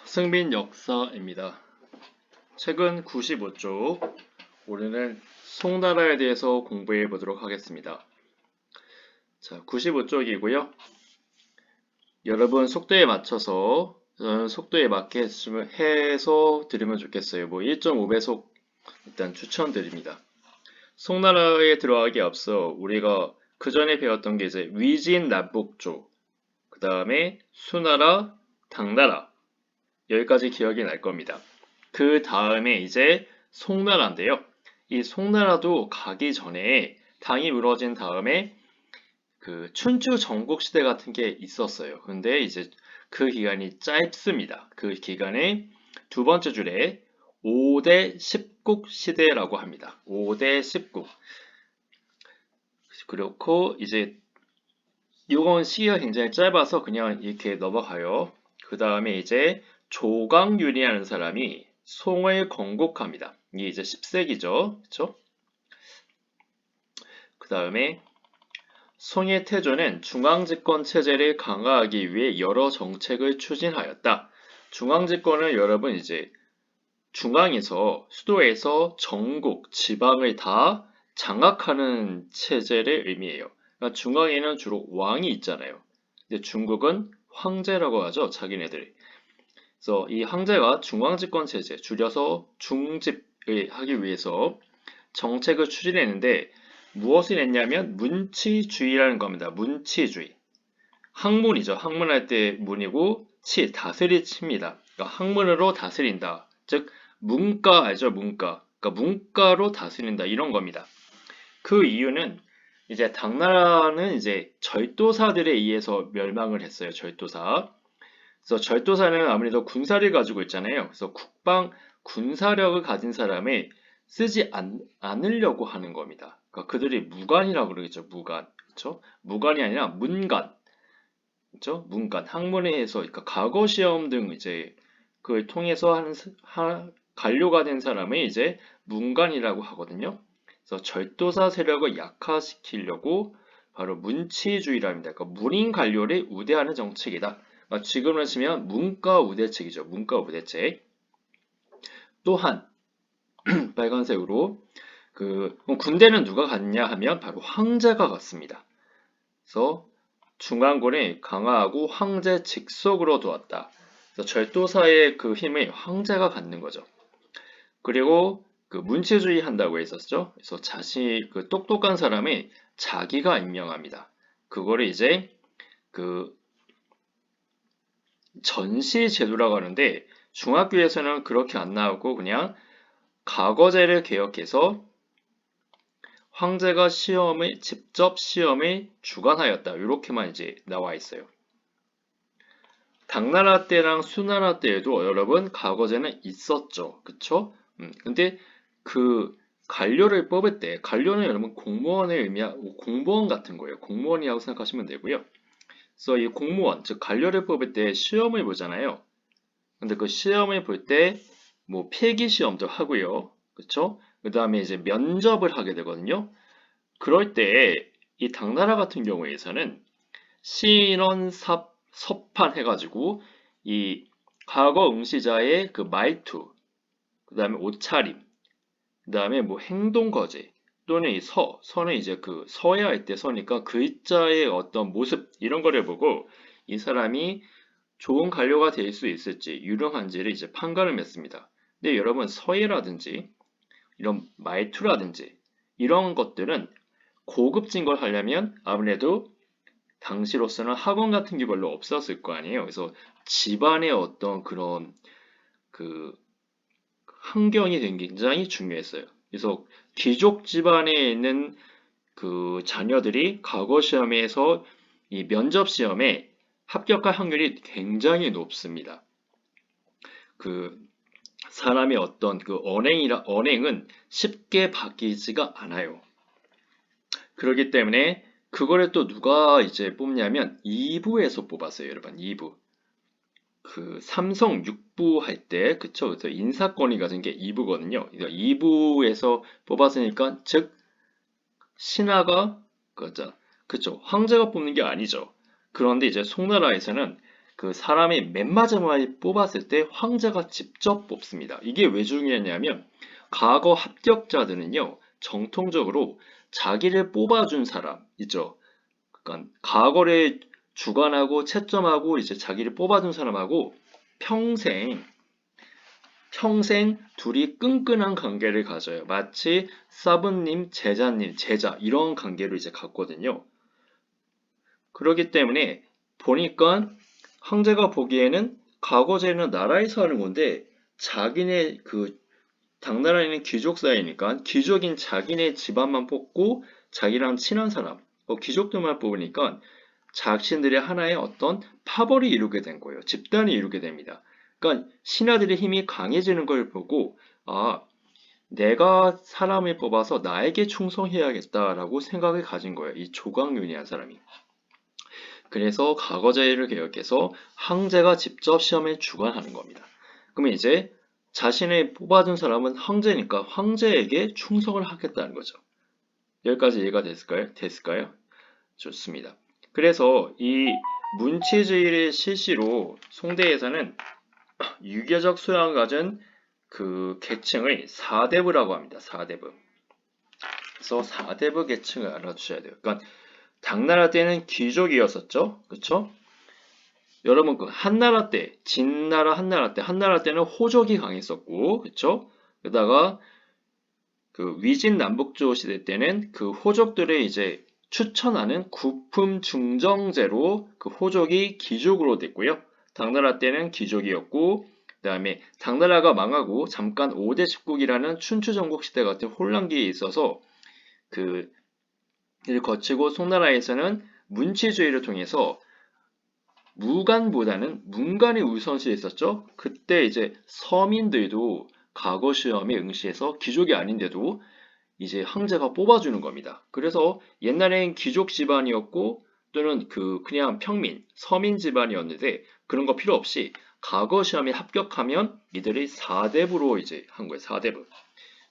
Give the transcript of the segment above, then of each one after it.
승빈 역사입니다. 책은 95쪽. 오늘은 송나라에 대해서 공부해 보도록 하겠습니다. 자, 95쪽이고요. 여러분 속도에 맞춰서 속도에 맞게 해서 들으면 좋겠어요. 1.5배속 일단 추천드립니다. 송나라에 들어가기 앞서 우리가 그 전에 배웠던 게 이제 위진 남북조, 그 다음에 수나라, 당나라 여기까지 기억이 날 겁니다. 그 다음에 이제 송나라인데요. 이 송나라도 가기 전에 당이 무너진 다음에 그 춘추 전국시대 같은 게 있었어요. 근데 이제 그 기간이 짧습니다. 그 기간에 두 번째 줄에 5대 10국 시대라고 합니다. 5대 10국. 그렇고 이제 이건 시기가 굉장히 짧아서 그냥 이렇게 넘어가요. 그 다음에 이제 조광윤이라는 사람이 송을 건국합니다. 이게 이제 10세기죠. 그쵸? 그 다음에 송의 태조는 중앙집권 체제를 강화하기 위해 여러 정책을 추진하였다. 중앙집권은 여러분 이제 중앙에서 수도에서 전국, 지방을 다 장악하는 체제를 의미해요. 그러니까 중앙에는 주로 왕이 있잖아요. 근데 중국은 황제라고 하죠. 자기네들. 그래서 이 황제가 중앙집권 체제, 줄여서 중집을 하기 위해서 정책을 추진했는데 무엇을 했냐면 문치주의라는 겁니다. 문치주의. 학문이죠. 학문할 때 문이고 치, 다스릴 치입니다. 그러니까 학문으로 다스린다. 즉 문과 알죠? 문과. 그러니까 문과로 다스린다. 이런 겁니다. 그 이유는 이제 당나라는 이제 절도사들에 의해서 멸망을 했어요. 절도사. 그래서 절도사는 아무래도 군사를 가지고 있잖아요. 그래서 국방 군사력을 가진 사람을 쓰지 않으려고 하는 겁니다. 그러니까 그들이 무관이라고 그러겠죠. 무관. 그렇죠? 무관이 아니라 문관. 그렇죠? 문관. 학문회에서 그러니까 과거 시험 등 이제 그걸 통해서 관료가 된 사람을 이제 문관이라고 하거든요. 그래서 절도사 세력을 약화시키려고 바로 문치주의랍니다. 그러니까 문인 관료를 우대하는 정책이다. 지금으로 치면 문과 우대책이죠. 문과 우대책. 또한 빨간색으로 군대는 누가 갔냐 하면 바로 황제가 갔습니다. 그래서 중앙군을 강화하고 황제 직속으로 두었다. 그래서 절도사의 그 힘을 황제가 갖는 거죠. 그리고 그 문체주의 한다고 했었죠. 그래서 그 똑똑한 사람을 자기가 임명합니다. 그거를 이제 그 전시 제도라고 하는데 중학교에서는 그렇게 안 나오고 그냥 과거제를 개혁해서 황제가 직접 시험을 주관하였다. 이렇게만 이제 나와 있어요. 당나라 때랑 수나라 때에도 여러분 과거제는 있었죠. 그쵸? 근데 그 관료를 뽑을 때 관료는 여러분 공무원의 의미하고 공무원 같은 거예요. 공무원이라고 생각하시면 되고요. 그래서 이 공무원, 즉 관료를 뽑을 때 시험을 보잖아요. 근데 그 시험을 볼 때 뭐 필기 시험도 하고요. 그쵸? 그 다음에 이제 면접을 하게 되거든요. 그럴 때 이 당나라 같은 경우에서는 신원 서판 해가지고 이 과거 응시자의 그 말투, 그 다음에 옷차림, 그 다음에 뭐 행동거제 또는 이 서는 이제 그 서야 할 때 서니까 글자의 어떤 모습 이런 거를 보고 이 사람이 좋은 관료가 될 수 있을지 유능한지를 이제 판가를 맺습니다. 근데 여러분 서예라든지 이런 말투라든지 이런 것들은 고급진 걸 하려면 아무래도 당시로서는 학원 같은 게 별로 없었을 거 아니에요. 그래서 집안의 어떤 그런 그 환경이 굉장히 중요했어요. 그래서 귀족 집안에 있는 그 자녀들이 과거 시험에서 이 면접 시험에 합격할 확률이 굉장히 높습니다. 그 사람의 어떤 그 언행은 쉽게 바뀌지가 않아요. 그렇기 때문에 그거를 또 누가 이제 뽑냐면 2부에서 뽑았어요, 여러분. 2부. 그 삼성 6부 할 때, 그쵸? 그래서 인사권이 가진 게 2부거든요. 2부에서 뽑았으니까, 즉, 신하가, 그쵸? 황제가 뽑는 게 아니죠. 그런데 이제 송나라에서는 그 사람이 맨 마지막에 뽑았을 때 황제가 직접 뽑습니다. 이게 왜 중요하냐면 과거 합격자들은요, 정통적으로 자기를 뽑아준 사람 있죠. 그러니까 과거를 주관하고 채점하고 이제 자기를 뽑아준 사람하고 평생 둘이 끈끈한 관계를 가져요. 마치 사부님, 제자님, 제자 이런 관계로 이제 갔거든요. 그렇기 때문에 보니까 황제가 보기에는 과거제는 나라에서 하는 건데 자기네 그 당나라에는 귀족 사이니까 귀족인 자기네 집안만 뽑고 자기랑 친한 사람, 귀족들만 뽑으니까 자신들의 하나의 어떤 파벌이 이루게 된 거예요. 집단이 이루게 됩니다. 그러니까 신하들의 힘이 강해지는 걸 보고 아, 내가 사람을 뽑아서 나에게 충성해야겠다라고 생각을 가진 거예요. 이 조광윤이라는 사람이. 그래서 과거제를 개혁해서 황제가 직접 시험을 주관하는 겁니다. 그러면 이제 자신을 뽑아준 사람은 황제니까 황제에게 충성을 하겠다는 거죠. 여기까지 이해가 됐을까요? 좋습니다. 그래서 이 문치주의의 실시로 송대에서는 유교적 소양을 가진 그 계층을 4대부라고 합니다. 4대부. 그래서 4대부 계층을 알아두셔야 돼요. 그러니까 당나라 때는 귀족이었었죠. 그렇죠? 여러분 그 한나라 때, 진나라 한나라 때는 호족이 강했었고, 그렇죠? 게다가 그 위진 남북조 시대 때는 그 호족들의 이제 추천하는 구품 중정제로 그 호족이 귀족으로 됐고요. 당나라 때는 귀족이었고, 그다음에 당나라가 망하고 잠깐 5대 십국이라는 춘추전국 시대 같은 혼란기에 있어서 그 이를 거치고 송나라에서는 문치주의를 통해서 무관보다는 문관이 우선시했었죠. 그때 이제 서민들도 과거 시험에 응시해서 귀족이 아닌데도 이제 황제가 뽑아주는 겁니다. 그래서 옛날엔 귀족 집안이었고 또는 그냥 평민, 서민 집안이었는데 그런 거 필요 없이 과거 시험에 합격하면 이들이 4대부로 이제 한 거예요. 4대부.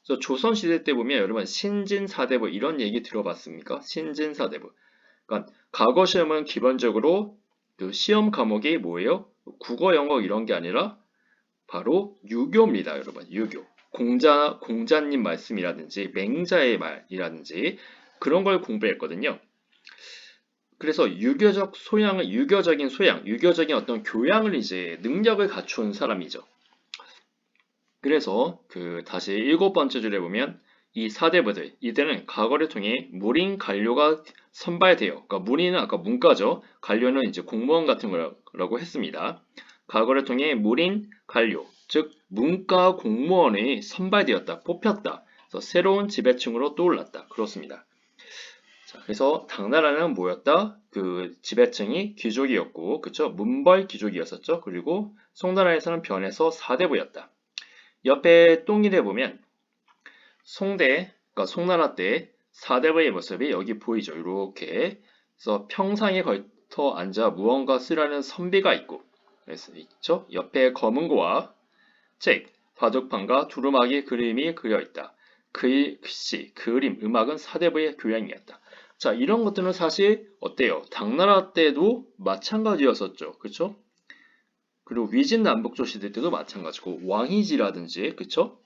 그래서 조선시대 때 보면 여러분 신진사대부 이런 얘기 들어봤습니까? 신진사대부. 그러니까 과거 시험은 기본적으로 그 시험 과목이 뭐예요? 국어, 영어 이런 게 아니라 바로 유교입니다, 여러분. 유교. 공자님 말씀이라든지 맹자의 말이라든지 그런 걸 공부했거든요. 그래서 유교적인 소양, 유교적인 어떤 교양을 이제 능력을 갖춘 사람이죠. 그래서 다시 7번째 줄에 보면 이 사대부들, 이들은 과거를 통해 문인 관료가 선발되어, 그러니까 문인은 아까 문과죠. 관료는 이제 공무원 같은 거라고 했습니다. 과거를 통해 문인 관료, 즉 문과 공무원이 선발되었다, 뽑혔다. 그래서 새로운 지배층으로 떠올랐다. 그렇습니다. 자, 그래서 당나라는 뭐였다? 그 지배층이 귀족이었고, 그쵸? 문벌 귀족이었었죠. 그리고 송나라에서는 변해서 사대부였다. 옆에 똥일에 보면 그러니까 송나라 때 사대부의 모습이 여기 보이죠. 이렇게. 그래서 평상에 걸터 앉아 무언가 쓰라는 선비가 있고, 그래서 있죠. 옆에 검은고와 책, 바둑판과 두루마기 그림이 그려 있다. 글씨, 그림, 음악은 사대부의 교양이었다. 자, 이런 것들은 사실 어때요? 당나라 때도 마찬가지였었죠. 그쵸? 그리고 위진 남북조 시대 때도 마찬가지고 왕이지라든지 그쵸?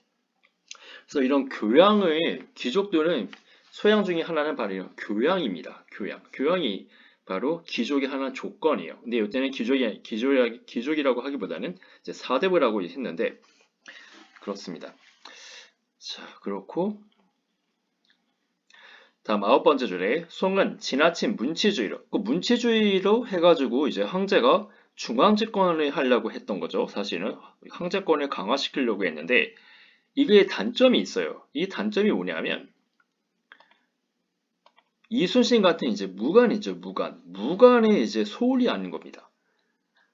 그래서 이런 교양을 귀족들은 소양 중에 하나는 바로 이런 교양입니다. 교양이 바로 귀족의 하나의 조건이에요. 근데 이때는 귀족이라고 하기보다는 이제 사대부라고 했는데 그렇습니다. 자, 그렇고 다음 9번째 줄에 송은 지나친 문치주의로 문치주의로 해가지고 이제 황제가 중앙집권을 하려고 했던 거죠. 사실은 황제권을 강화시키려고 했는데 이게 단점이 있어요. 이 단점이 뭐냐면 이순신 같은 이제 무관이죠. 무관에 이제 소홀히 하는 겁니다.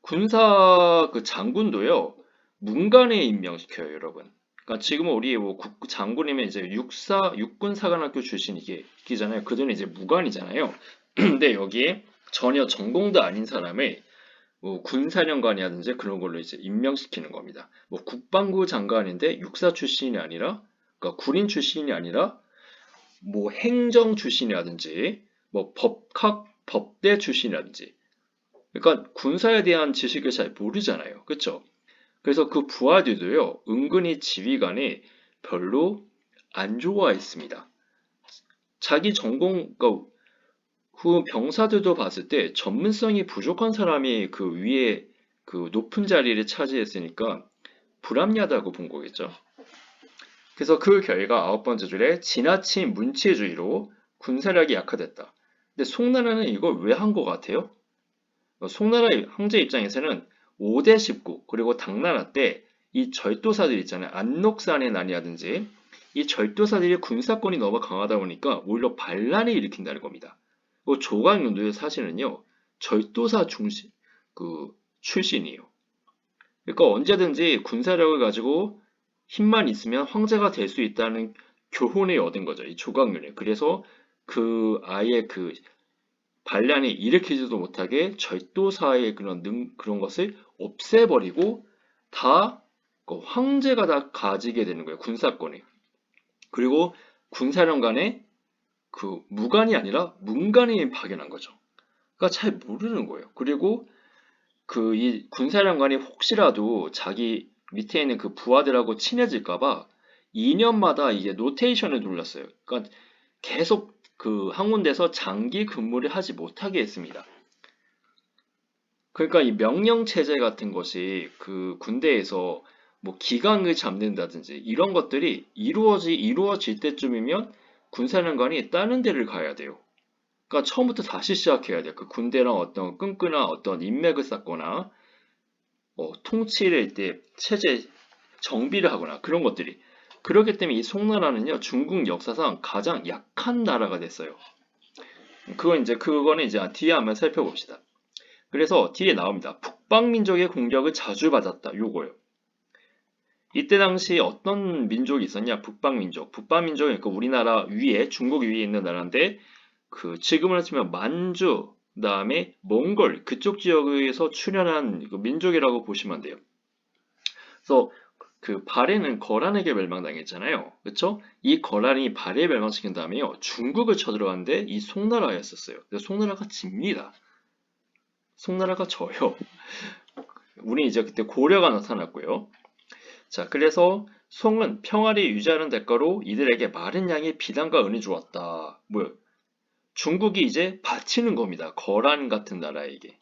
군사 그 장군도요. 문관에 임명시켜요, 여러분. 그러니까 지금 우리 뭐 장군이면 이제 육군사관학교 출신이잖아요. 그들은 이제 무관이잖아요. 근데 여기에 전혀 전공도 아닌 사람을 뭐 군사령관이라든지 그런 걸로 이제 임명시키는 겁니다. 뭐 국방부 장관인데 육사 출신이 아니라, 그러니까 군인 출신이 아니라 뭐 행정 출신이라든지 뭐 법대 출신이라든지 그러니까 군사에 대한 지식을 잘 모르잖아요. 그쵸? 그래서 그 부하들도요, 은근히 지휘관이 별로 안 좋아했습니다. 자기 전공, 그러니까 그 병사들도 봤을 때 전문성이 부족한 사람이 그 위에 그 높은 자리를 차지했으니까 불합리하다고 본 거겠죠. 그래서 그 결과 아홉 번째 줄에 지나친 문체주의로 군사력이 약화됐다. 근데 송나라는 이걸 왜 한 것 같아요? 송나라 황제 입장에서는 5대 19 그리고 당나라 때 이 절도사들 있잖아요. 안록산의 난이라든지 이 절도사들이 군사권이 너무 강하다 보니까 오히려 반란을 일으킨다는 겁니다. 조광윤도 사실은요 절도사 중심 그 출신이에요. 그러니까 언제든지 군사력을 가지고 힘만 있으면 황제가 될 수 있다는 교훈을 얻은 거죠. 이 조광윤이. 그래서 그 아예 그 반란이 일으키지도 못하게 절도사의 그런 것을 없애버리고 다 그 황제가 다 가지게 되는 거예요. 군사권이. 그리고 군사령 간에 그 무관이 아니라 문관이 파견한 거죠. 그러니까 잘 모르는 거예요. 그리고 그 이 군사령관이 혹시라도 자기 밑에 있는 그 부하들하고 친해질까봐 2년마다 이게 노테이션을 돌렸어요. 그러니까 계속 그 한 군데서 장기 근무를 하지 못하게 했습니다. 그러니까 이 명령 체제 같은 것이 그 군대에서 뭐 기강을 잡는다든지 이런 것들이 이루어질 때쯤이면 군사령관이 다른 데를 가야 돼요. 그러니까 처음부터 다시 시작해야 돼요. 그 군대랑 어떤 끈끈한 어떤 인맥을 쌓거나 통치를 때 체제 정비를 하거나 그런 것들이 그렇기 때문에 이 송나라는요 중국 역사상 가장 약한 나라가 됐어요. 그거는 이제 뒤에 한번 살펴봅시다. 그래서 뒤에 나옵니다. 북방민족의 공격을 자주 받았다. 요거요. 이때 당시 어떤 민족이 있었냐? 북방민족. 북방민족은 그 우리나라 위에 중국 위에 있는 나라인데 그 지금으로 치면 만주 그다음에 몽골 그쪽 지역에서 출현한 그 민족이라고 보시면 돼요. 그래서 그 발해는 거란에게 멸망당했잖아요. 그렇죠? 이 거란이 발해 멸망시킨 다음에요. 중국을 쳐들어갔는데 이 송나라였었어요. 그래서 송나라가 집니다. 송나라가 져요. 우리 이제 그때 고려가 나타났고요. 자, 그래서 송은 평화를 유지하는 대가로 이들에게 많은 양의 비단과 은을 주었다. 뭐요? 중국이 이제 바치는 겁니다. 거란 같은 나라에게.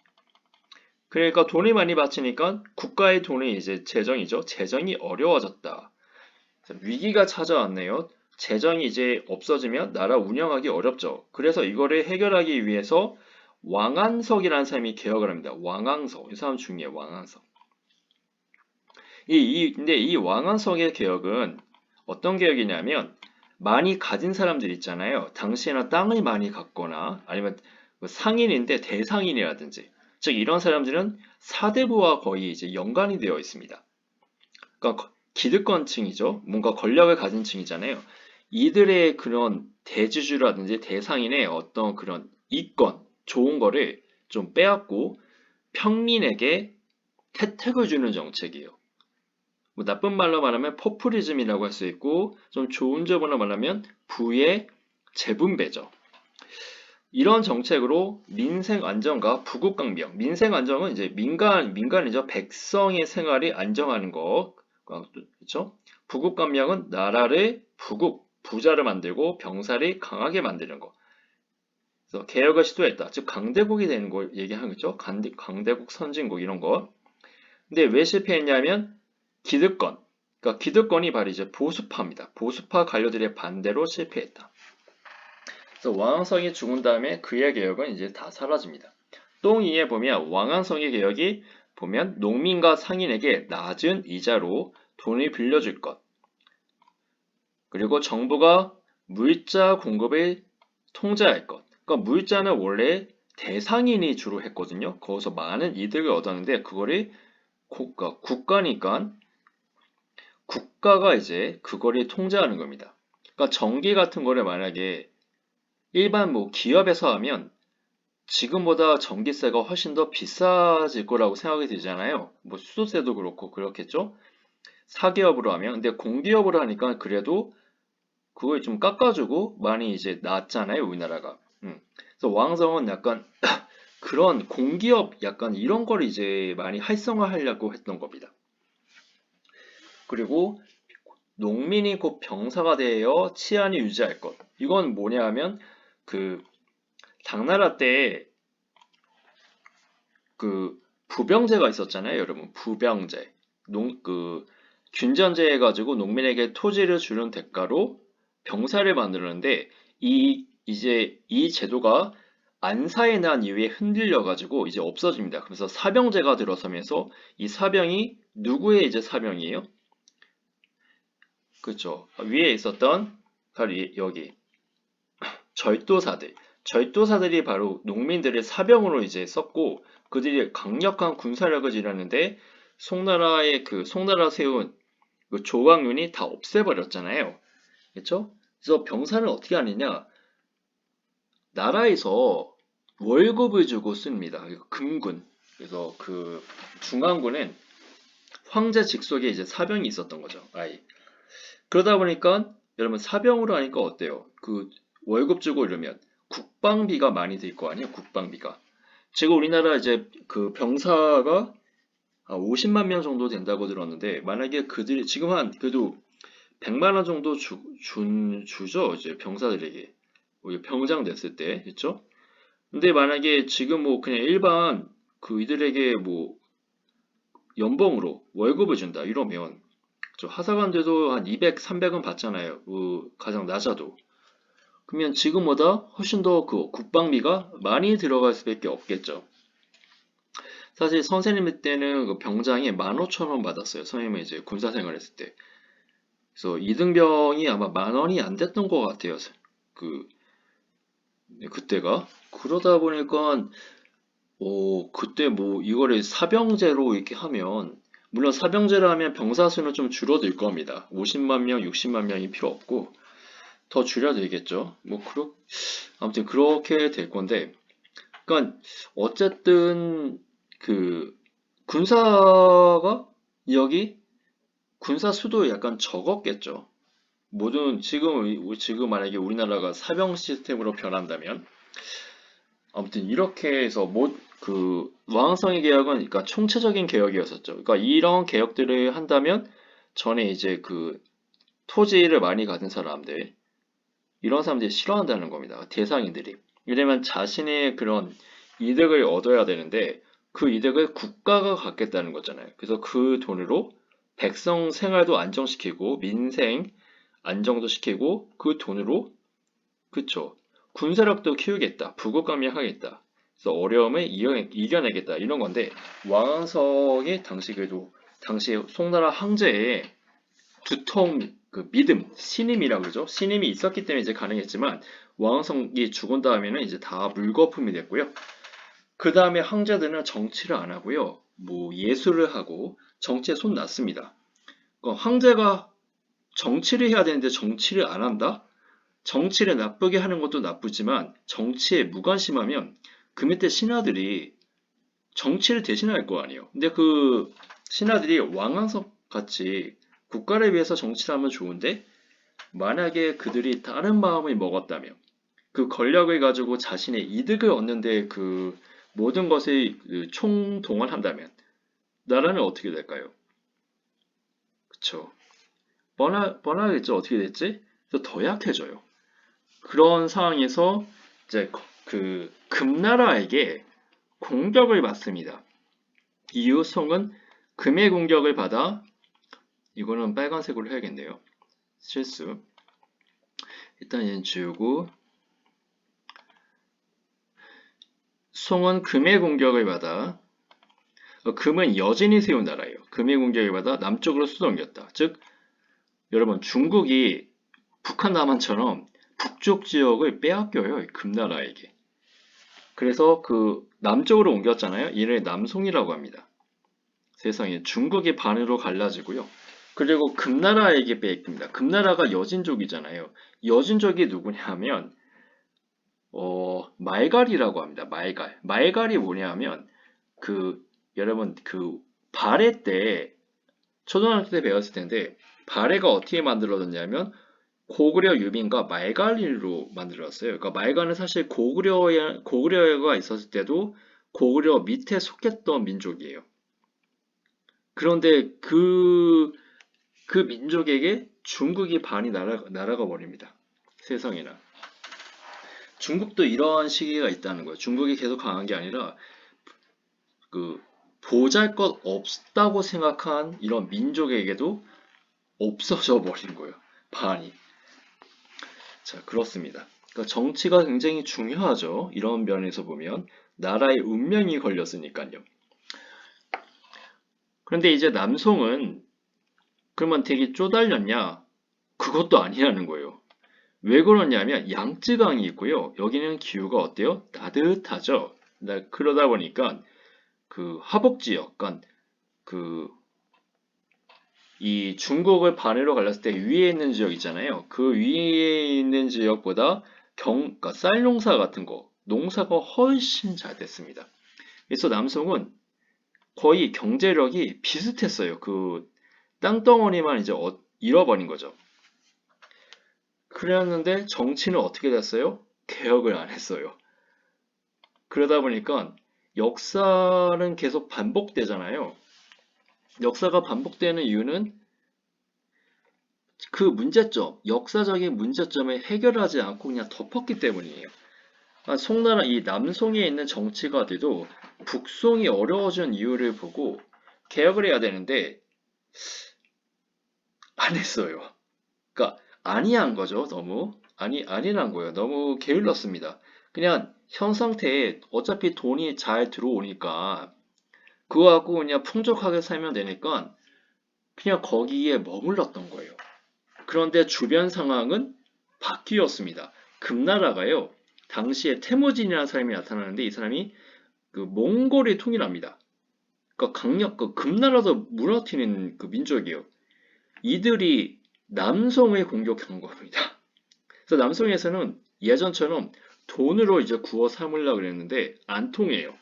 그러니까 돈을 많이 바치니까 국가의 돈이 이제 재정이죠. 재정이 어려워졌다. 위기가 찾아왔네요. 재정이 이제 없어지면 나라 운영하기 어렵죠. 그래서 이거를 해결하기 위해서 왕안석이라는 사람이 개혁을 합니다. 왕안석. 이 사람 중요해요. 왕안석. 근데 이 왕안석의 개혁은 어떤 개혁이냐면 많이 가진 사람들 있잖아요. 당시에는 땅을 많이 갖거나 아니면 상인인데 대상인이라든지 즉 이런 사람들은 사대부와 거의 이제 연관이 되어 있습니다. 그러니까 기득권층이죠. 뭔가 권력을 가진 층이잖아요. 이들의 그런 대주주라든지 대상인의 어떤 그런 이권, 좋은 거를 좀 빼앗고 평민에게 혜택을 주는 정책이에요. 뭐 나쁜 말로 말하면 포퓰리즘이라고 할 수 있고 좀 좋은 점으로 말하면 부의 재분배죠. 이런 정책으로 민생 안정과 부국 강병, 민생 안정은 이제 민간이죠. 백성의 생활이 안정하는 거, 그렇죠? 부국 강병은 나라를 부자를 만들고 병사를 강하게 만드는 거. 그래서 개혁을 시도했다. 즉 강대국이 되는 걸 얘기하는 거죠. 강대국 선진국 이런 거. 근데 왜 실패했냐면 기득권. 그러니까 기득권이 바로 이제 보수파입니다. 보수파 관료들의 반대로 실패했다. 그래서 왕왕성이 죽은 다음에 그의 개혁은 이제 다 사라집니다. 똥이에 보면 왕왕성의 개혁이 보면 농민과 상인에게 낮은 이자로 돈을 빌려줄 것. 그리고 정부가 물자 공급을 통제할 것. 그러니까 물자는 원래 대상인이 주로 했거든요. 거기서 많은 이득을 얻었는데 그거를 국가니까 국가가 이제 그거를 통제하는 겁니다. 그러니까 전기 같은 거를 만약에 일반 뭐 기업에서 하면 지금보다 전기세가 훨씬 더 비싸질 거라고 생각이 들잖아요. 뭐 수도세도 그렇고 그렇겠죠? 사기업으로 하면. 근데 공기업으로 하니까 그래도 그걸 좀 깎아주고 많이 이제 낫잖아요, 우리나라가. 그래서 왕성은 약간 그런 공기업 약간 이런 걸 이제 많이 활성화하려고 했던 겁니다. 그리고 농민이 곧 병사가 되어 치안을 유지할 것. 이건 뭐냐 하면 그 당나라 때 그 부병제가 있었잖아요, 여러분. 부병제. 균전제 해가지고 농민에게 토지를 주는 대가로 병사를 만들었는데 이제 이 제도가 안사에 난 이후에 흔들려가지고 이제 없어집니다. 그래서 사병제가 들어서면서 이 사병이 누구의 이제 사병이에요? 그렇죠. 위에 있었던 바로 여기 절도사들. 절도사들이 바로 농민들의 사병으로 이제 썼고 그들이 강력한 군사력을 지녔는데 송나라 세운 그 조광윤이 다 없애버렸잖아요. 그렇죠? 그래서 병사는 어떻게 하느냐? 나라에서 월급을 주고 씁니다. 금군. 그래서 그 중앙군은 황제 직속에 이제 사병이 있었던 거죠. 아예. 그러다 보니까 여러분 사병으로 하니까 어때요? 그 월급 주고 이러면 국방비가 많이 들 거 아니에요? 국방비가. 지금 우리나라 이제 그 병사가 50만 명 정도 된다고 들었는데 만약에 그들이 지금 한 그래도 100만 원 정도 주죠. 이제 병사들에게. 병장 됐을 때. 그렇죠? 근데 만약에 지금 뭐 그냥 일반 그 이들에게 뭐 연봉으로 월급을 준다 이러면 하사관들도 한 200, 300은 받잖아요. 그 가장 낮아도. 그러면 지금보다 훨씬 더 그 국방비가 많이 들어갈 수밖에 없겠죠. 사실 선생님 때는 그 병장이 15,000원 받았어요. 선생님은 이제 군사 생활했을 때. 그래서 이등병이 아마 10,000원이 안 됐던 것 같아요. 그 그때가. 그러다 보니까 그때 뭐 이거를 사병제로 이렇게 하면 물론 사병제로 하면 병사 수는 좀 줄어들 겁니다. 50만 명, 60만 명이 필요 없고 더 줄여들겠죠. 아무튼 그렇게 될 건데, 그러니까 어쨌든 그 군사가 여기 군사 수도 약간 적었겠죠. 지금 만약에 우리나라가 사병 시스템으로 변한다면, 아무튼 이렇게 해서 그 왕성의 개혁은 그러니까 총체적인 개혁이었었죠. 그러니까 이런 개혁들을 한다면 전에 이제 그 토지를 많이 가진 사람들 이런 사람들이 싫어한다는 겁니다. 대상인들이. 왜냐면 자신의 그런 이득을 얻어야 되는데 그 이득을 국가가 갖겠다는 거잖아요. 그래서 그 돈으로 백성 생활도 안정시키고 민생 안정도 시키고 그 돈으로 그쵸. 군사력도 키우겠다. 부국감리하겠다. 그래서 어려움을 이겨내겠다. 이런 건데 왕왕성이 당시 그래도 당시 송나라 황제의 두통 그 믿음, 신임이라고 그러죠. 신임이 있었기 때문에 이제 가능했지만 왕성이 죽은 다음에는 이제 다 물거품이 됐고요. 그 다음에 황제들은 정치를 안 하고요. 뭐 예술을 하고 정치에 손 놨습니다. 황제가 정치를 해야 되는데 정치를 안 한다? 정치를 나쁘게 하는 것도 나쁘지만 정치에 무관심하면 그 밑에 신하들이 정치를 대신할 거 아니에요. 근데 그 신하들이 왕왕석 같이 국가를 위해서 정치를 하면 좋은데 만약에 그들이 다른 마음을 먹었다면 그 권력을 가지고 자신의 이득을 얻는데 그 모든 것을 그 총동원한다면 나라는 어떻게 될까요? 그쵸? 뻔하겠죠. 어떻게 됐지? 더 약해져요. 그런 상황에서 이제 그 금나라에게 공격을 받습니다. 이후 송은 금의 공격을 받아 이거는 빨간색으로 해야겠네요. 실수. 일단 얘는 지우고 송은 금의 공격을 받아 금은 여진이 세운 나라예요. 금의 공격을 받아 남쪽으로 수동겼다. 즉 여러분 중국이 북한 남한처럼 북쪽 지역을 빼앗겨요. 금나라에게. 그래서 그 남쪽으로 옮겼잖아요. 이를 남송이라고 합니다. 세상에 중국이 반으로 갈라지고요. 그리고 금나라에게 뺏깁니다. 금나라가 여진족이잖아요. 여진족이 누구냐 하면 말갈이라고 합니다. 말갈. 말갈이 뭐냐 하면 그 여러분 그 발해 때 초등학교 때 배웠을 텐데 발해가 어떻게 만들어졌냐면 고구려 유민과 말갈로 만들었어요. 그러니까 말갈은 사실 고구려가 있었을 때도 고구려 밑에 속했던 민족이에요. 그런데 그 민족에게 중국이 반이 날아가 버립니다. 세상에나. 중국도 이러한 시기가 있다는 거예요. 중국이 계속 강한 게 아니라 그 보잘것 없다고 생각한 이런 민족에게도 없어져 버린 거예요. 반이. 자, 그렇습니다. 그러니까 정치가 굉장히 중요하죠. 이런 면에서 보면 나라의 운명이 걸렸으니까요. 그런데 이제 남송은 그러면 되게 쪼달렸냐? 그것도 아니라는 거예요. 왜 그러냐면 양쯔강이 있고요. 여기는 기후가 어때요? 따뜻하죠. 그러다 보니까 그 하복 지역, 그러니까 이 중국을 반으로 갈랐을 때 위에 있는 지역 있잖아요. 그 위에 있는 지역보다 그러니까 쌀 농사 같은 거, 농사가 훨씬 잘 됐습니다. 그래서 남송은 거의 경제력이 비슷했어요. 그 땅덩어리만 이제 잃어버린 거죠. 그랬는데 정치는 어떻게 됐어요? 개혁을 안 했어요. 그러다 보니까 역사는 계속 반복되잖아요. 역사가 반복되는 이유는 그 문제점, 역사적인 문제점을 해결하지 않고 그냥 덮었기 때문이에요. 송나라 이 남송에 있는 정치가들도 북송이 어려워진 이유를 보고 개혁을 해야 되는데 안 했어요. 그러니까 아니한 거죠. 너무 아니란 거예요. 너무 게을렀습니다. 그냥 현 상태에 어차피 돈이 잘 들어오니까 그거 갖고 그냥 풍족하게 살면 되니까 그냥 거기에 머물렀던 거예요. 그런데 주변 상황은 바뀌었습니다. 금나라가요. 당시에 태무진이라는 사람이 나타나는데 이 사람이 그 몽골을 통일합니다. 그러니까 금나라도 무너뜨리는 그 민족이에요. 이들이 남송을 공격한 겁니다. 그래서 남송에서는 예전처럼 돈으로 이제 구워 삼으려고 그랬는데 안 통해요.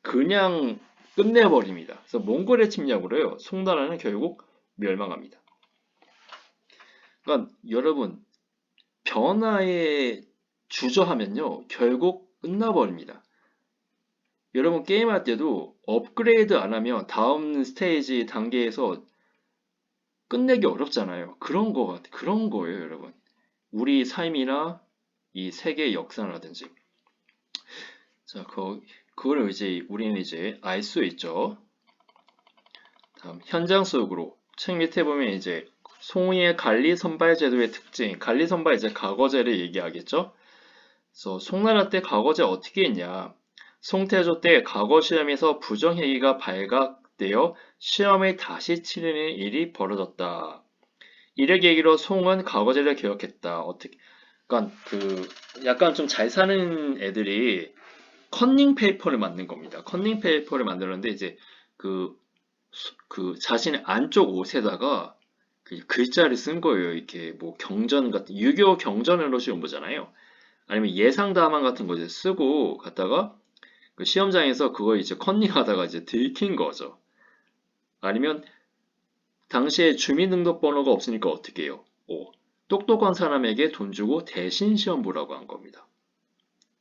그냥 끝내버립니다. 그래서 몽골의 침략으로요. 송나라는 결국 멸망합니다. 그러니까 여러분 변화에 주저하면요. 결국 끝나버립니다. 여러분 게임할 때도 업그레이드 안 하면 다음 스테이지 단계에서 끝내기 어렵잖아요. 그런 거예요, 여러분. 우리 삶이나 이 세계 역사라든지. 자, 그걸 이제 우리는 이제 알 수 있죠. 다음 현장 속으로 책 밑에 보면 이제 송이의 관리 선발 제도의 특징, 관리 선발 이제 과거제를 얘기하겠죠. 그래서 송나라 때 과거제 어떻게 했냐? 송태조 때 과거 시험에서 부정행위가 발각되어 시험을 다시 치르는 일이 벌어졌다. 이를 계기로 송은 과거제를 개혁했다. 어떻게? 그러니까 약간 좀 잘 사는 애들이 컨닝 페이퍼를 만든 겁니다. 컨닝 페이퍼를 만들었는데 이제 그, 자신의 안쪽 옷에다가 그 글자를 쓴 거예요. 이렇게 뭐 경전 같은 유교 경전으로 시험 보잖아요. 아니면 예상담안 같은 거 이제 쓰고 갔다가 그 시험장에서 그거 이제 컨닝하다가 이제 들킨 거죠. 아니면 당시에 주민등록번호가 없으니까 어떻게 해요? 똑똑한 사람에게 돈 주고 대신 시험 보라고 한 겁니다.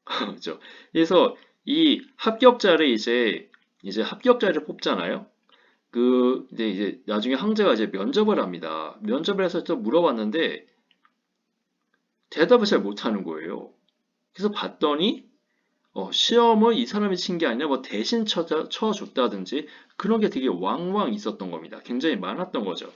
그죠? 그래서 이 합격자를 이제 합격자를 뽑잖아요. 이제 나중에 황제가 이제 면접을 합니다. 면접을 해서 또 물어봤는데 대답을 잘 못하는 거예요. 그래서 봤더니 시험을 이 사람이 친 게 아니라 뭐 대신 쳐줬다든지 그런 게 되게 왕왕 있었던 겁니다. 굉장히 많았던 거죠.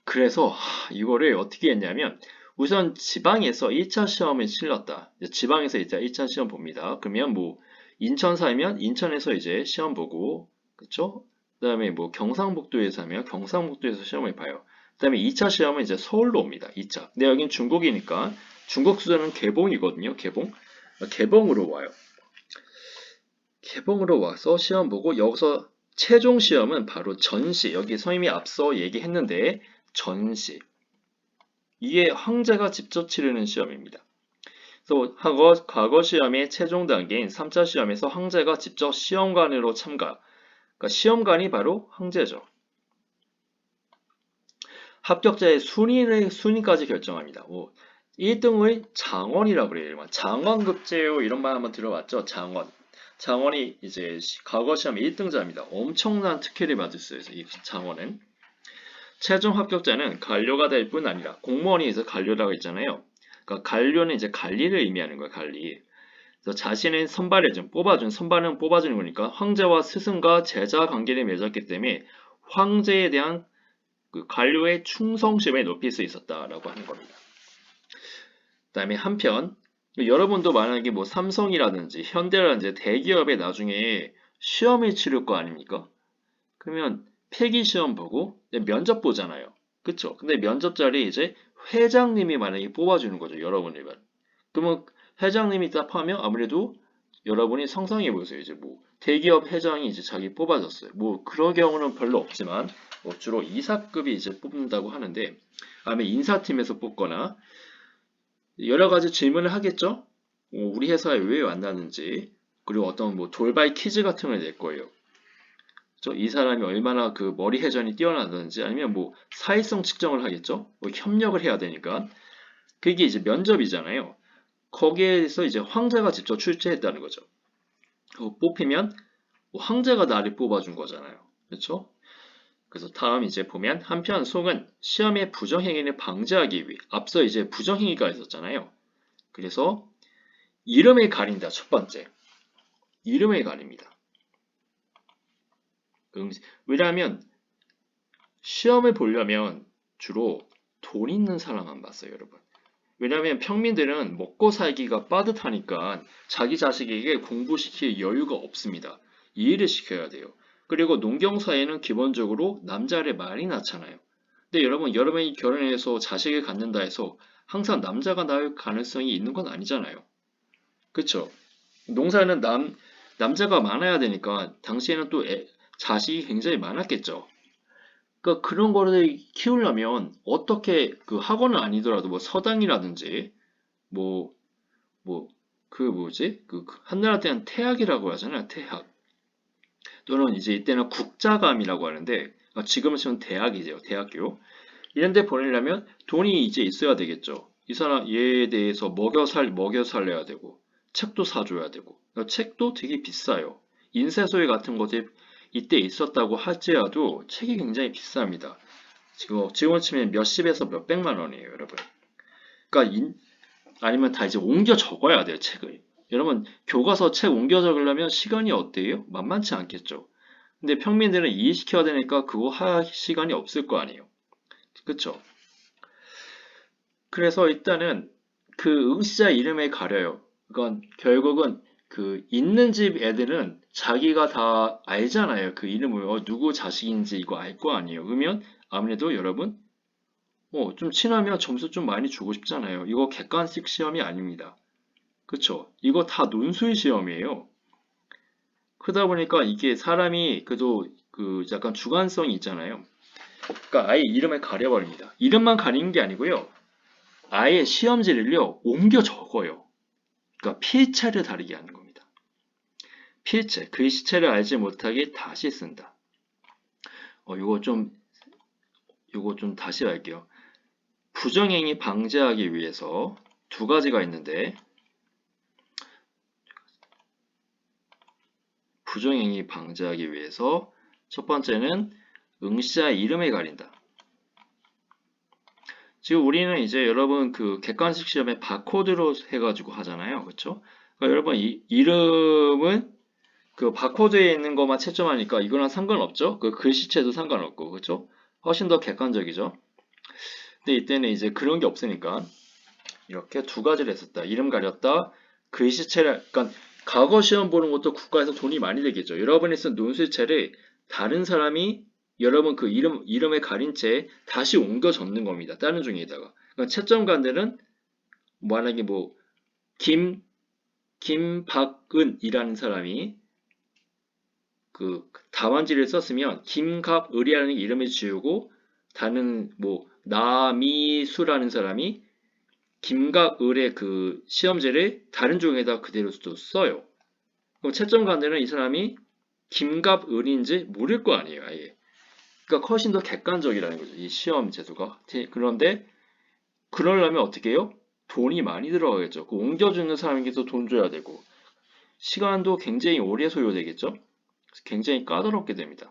그래서 이거를 어떻게 했냐면 우선 지방에서 1차 시험을 치렀다. 지방에서 이제 1차 시험 봅니다. 그러면 뭐 인천 살면 인천에서 이제 시험 보고 그쵸? 그다음에 뭐 경상북도에 살면 경상북도에서 시험을 봐요. 그다음에 2차 시험은 이제 서울로 옵니다. 2차. 근데 여긴 중국이니까 중국 수준은 개봉이거든요. 개봉으로 와요. 개봉으로 와서 시험 보고 여기서 최종 시험은 바로 전시. 여기 선생님이 앞서 얘기했는데 전시. 이게 황제가 직접 치르는 시험입니다. 그래서 과거 시험의 최종 단계인 3차 시험에서 황제가 직접 시험관으로 참가. 그러니까 시험관이 바로 황제죠. 합격자의 순위까지 결정합니다. 1등을 장원이라고 그래요. 장원급제요 이런 말 한번 들어봤죠? 장원. 장원이 이제 과거 시험 1등자입니다. 엄청난 특혜를 받았어요. 이 장원은. 최종 합격자는 관료가 될 뿐 아니라 공무원이 이제 관료라고 했잖아요. 그러니까 관료는 이제 관리를 의미하는 거예요. 관리. 그래서 자신의 선발해준, 선발은 뽑아주는 거니까 황제와 스승과 제자 관계를 맺었기 때문에 황제에 대한 그 관료의 충성심을 높일 수 있었다라고 하는 겁니다. 그다음에 한편 여러분도 만약에 뭐 삼성이라든지 현대라든지 대기업에 나중에 시험을 치를 거 아닙니까? 그러면 필기 시험 보고 면접 보잖아요. 그쵸? 근데 면접 자리에 이제 회장님이 만약에 뽑아주는 거죠. 여러분을. 그러면 회장님이 딱 하면 아무래도 여러분이 상상해 보세요. 이제 뭐 대기업 회장이 이제 자기 뽑아줬어요. 뭐 그런 경우는 별로 없지만 뭐 주로 이사급이 이제 뽑는다고 하는데 아니면 인사팀에서 뽑거나 여러 가지 질문을 하겠죠. 우리 회사에 왜 왔나는지 그리고 어떤 뭐 돌발 퀴즈 같은 걸 낼 거예요. 이 사람이 얼마나 그 머리 회전이 뛰어나는지 아니면 뭐 사회성 측정을 하겠죠. 뭐 협력을 해야 되니까 그게 이제 면접이잖아요. 거기에서 이제 황제가 직접 출제했다는 거죠. 뽑히면 황제가 나를 뽑아준 거잖아요. 그렇죠? 그래서 다음 이제 보면 한편 송은 시험의 부정행위를 방지하기 위해 앞서 이제 부정행위가 있었잖아요. 그래서 이름을 가린다. 첫 번째. 이름을 가립니다. 왜냐하면 시험을 보려면 주로 돈 있는 사람만 봤어요, 여러분. 왜냐하면 평민들은 먹고 살기가 빠듯하니까 자기 자식에게 공부시킬 여유가 없습니다. 이해를 시켜야 돼요. 그리고 농경 사회는 기본적으로 남자를 많이 낳잖아요. 근데 여러분이 결혼해서 자식을 갖는다 해서 항상 남자가 낳을 가능성이 있는 건 아니잖아요. 그쵸? 농사는 남자가 많아야 되니까 당시에는 또 자식이 굉장히 많았겠죠. 그러니까 그런 거를 키우려면 어떻게 그 학원은 아니더라도 뭐 서당이라든지 뭐 그 뭐지? 그 한나라 때는 태학이라고 하잖아요. 태학. 또는 이제 이때는 국자감이라고 하는데 지금은 지금 대학이죠. 대학교. 이런 데 보내려면 돈이 이제 있어야 되겠죠. 이 사람 얘에 대해서 먹여 살려야 되고 책도 사줘야 되고 그러니까 책도 되게 비싸요. 인쇄소에 같은 것이 이때 있었다고 할지라도 책이 굉장히 비쌉니다. 지금 치면 몇십에서 몇백만 원이에요, 여러분. 그러니까 아니면 다 이제 옮겨 적어야 돼요, 책을. 여러분, 교과서 책 옮겨 적으려면 시간이 어때요? 만만치 않겠죠. 근데 평민들은 이해시켜야 되니까 그거 할 시간이 없을 거 아니에요. 그쵸? 그래서 일단은 그 응시자 이름에 가려요. 그건 결국은 그 있는 집 애들은 자기가 다 알잖아요. 그 이름을 누구 자식인지 이거 알 거 아니에요. 그러면 아무래도 여러분 좀 친하면 점수 좀 많이 주고 싶잖아요. 이거 객관식 시험이 아닙니다. 그쵸? 이거 다 논술 시험이에요. 그러다 보니까 이게 사람이 그래도 그 약간 주관성이 있잖아요. 그러니까 아예 이름을 가려버립니다. 이름만 가리는 게 아니고요. 아예 시험지를요, 옮겨 적어요. 그러니까 필체를 다르게 하는 겁니다. 필체, 글씨체를 알지 못하게 다시 쓴다. 요거 좀 다시 할게요. 부정행위 방지하기 위해서 두 가지가 있는데, 부정행위 방지하기 위해서 첫 번째는 응시자 이름을 가린다. 지금 우리는 이제 여러분 그 객관식 시험에 바코드로 해가지고 하잖아요. 그쵸? 그러니까 여러분 이름은 그 바코드에 있는 것만 채점하니까 이거랑 상관없죠? 그 글씨체도 상관없고, 그쵸? 훨씬 더 객관적이죠? 근데 이때는 이제 그런 게 없으니까 이렇게 두 가지를 했었다. 이름 가렸다. 글씨체를, 그러니까 과거 시험 보는 것도 국가에서 돈이 많이 들겠죠. 여러분이 쓴 논술체를 다른 사람이 여러분 그 이름에 가린 채 다시 옮겨 적는 겁니다. 다른 종이에다가. 그러니까 채점관들은 만약에 뭐 김박은이라는 사람이 그 답안지를 썼으면 김갑을이라는 이름을 지우고 다른 뭐 나미수라는 사람이 김갑을의 그 시험지를 다른 종이에다 그대로 또 써요. 그럼 채점관들은 이 사람이 김갑을인지 모를 거 아니에요, 아예. 그러니까 훨씬 더 객관적이라는 거죠, 이 시험 제도가. 그런데 그러려면 어떻게 해요? 돈이 많이 들어가겠죠. 그 옮겨주는 사람에게도 돈 줘야 되고. 시간도 굉장히 오래 소요되겠죠? 굉장히 까다롭게 됩니다.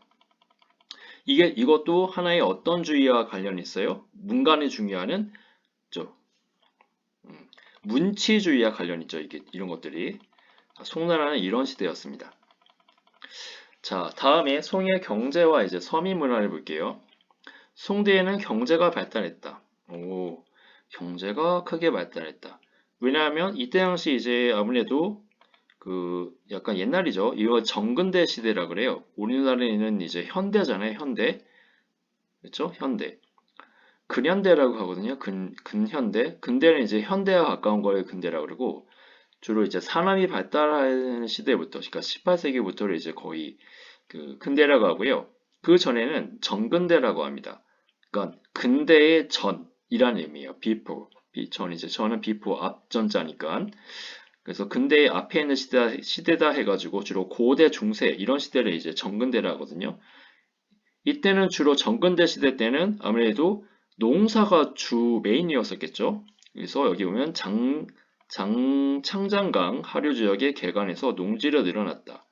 이것도 하나의 어떤 주의와 관련이 있어요? 문간에 중요하는 문치주의와 관련이 있죠. 이런 것들이. 송나라는 이런 시대였습니다. 자, 다음에 송의 경제와 이제 서민 문화를 볼게요. 송대에는 경제가 발달했다. 오, 경제가 크게 발달했다. 왜냐하면 이때 당시 이제 아무래도 그 약간 옛날이죠. 이거 정근대 시대라 그래요. 우리나라에는 이제 현대잖아요. 현대. 그렇죠? 현대. 근현대라고 하거든요. 근현대. 근대는 이제 현대와 가까운 거에 근대라고 그러고 주로 이제 산업이 발달하는 시대부터, 그러니까 18세기부터를 이제 거의 그 근대라고 하고요. 그 전에는 정근대라고 합니다. 그러니까 근대의 전이라는 의미예요. before. 저는 before 앞전자니까. 그래서 근대의 앞에 있는 시대다 해가지고 주로 고대, 중세 이런 시대를 이제 정근대라 하거든요. 이때는 주로 정근대 시대 때는 아무래도 농사가 주 메인이었었겠죠. 그래서 여기 보면 창장강 하류 지역의 개간에서 농지를 늘어났다.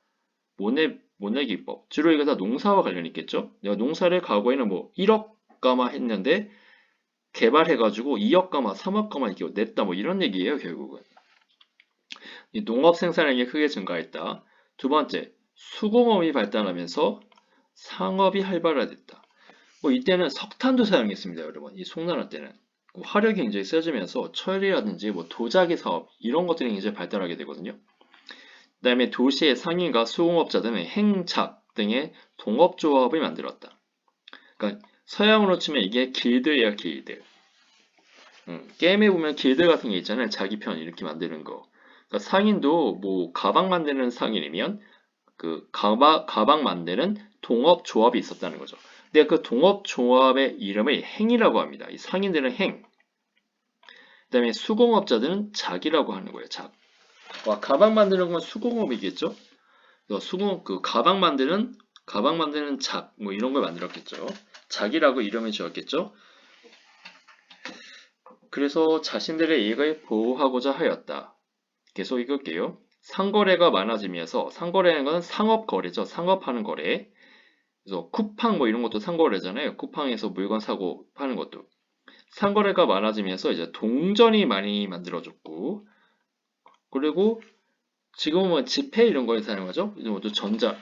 모내기법. 주로 이거 다 농사와 관련이 있겠죠. 내가 농사를 과거에는 뭐 1억 가마 했는데 개발해가지고 2억 가마, 3억 가마 이렇게 냈다. 뭐 이런 얘기예요, 결국은. 이 농업 생산량이 크게 증가했다. 두 번째, 수공업이 발달하면서 상업이 활발화됐다. 뭐 이때는 석탄도 사용했습니다, 여러분. 이 송나라 때는. 화력이 굉장히 세지면서 철이라든지 뭐 도자기 사업 이런 것들이 굉장히 발달하게 되거든요. 그 다음에 도시의 상인과 수공업자 등의 행착 등의 동업조합을 만들었다. 그러니까 서양으로 치면 이게 길드예요, 길드. 게임에 보면 길드 같은 게 있잖아요. 자기 편 이렇게 만드는 거. 그러니까 상인도 뭐 가방 만드는 상인이면 그 가방 만드는 동업조합이 있었다는 거죠. 근데 그 동업조합의 이름을 행이라고 합니다. 이 상인들은 행. 그 다음에 수공업자들은 작이라고 하는 거예요. 작. 와, 가방 만드는 건 수공업이겠죠? 그 가방 만드는 작, 뭐 이런 걸 만들었겠죠. 작이라고 이름을 지었겠죠. 그래서 자신들의 이익을 보호하고자 하였다. 계속 읽을게요. 상거래가 많아지면서 상거래는 건 상업거래죠. 상업하는 거래. 그래서 쿠팡 뭐 이런 것도 상거래잖아요. 쿠팡에서 물건 사고 파는 것도. 상거래가 많아지면서 이제 동전이 많이 만들어졌고, 그리고 지금은 지폐 이런 거에 사용하죠. 이제 모두 전자.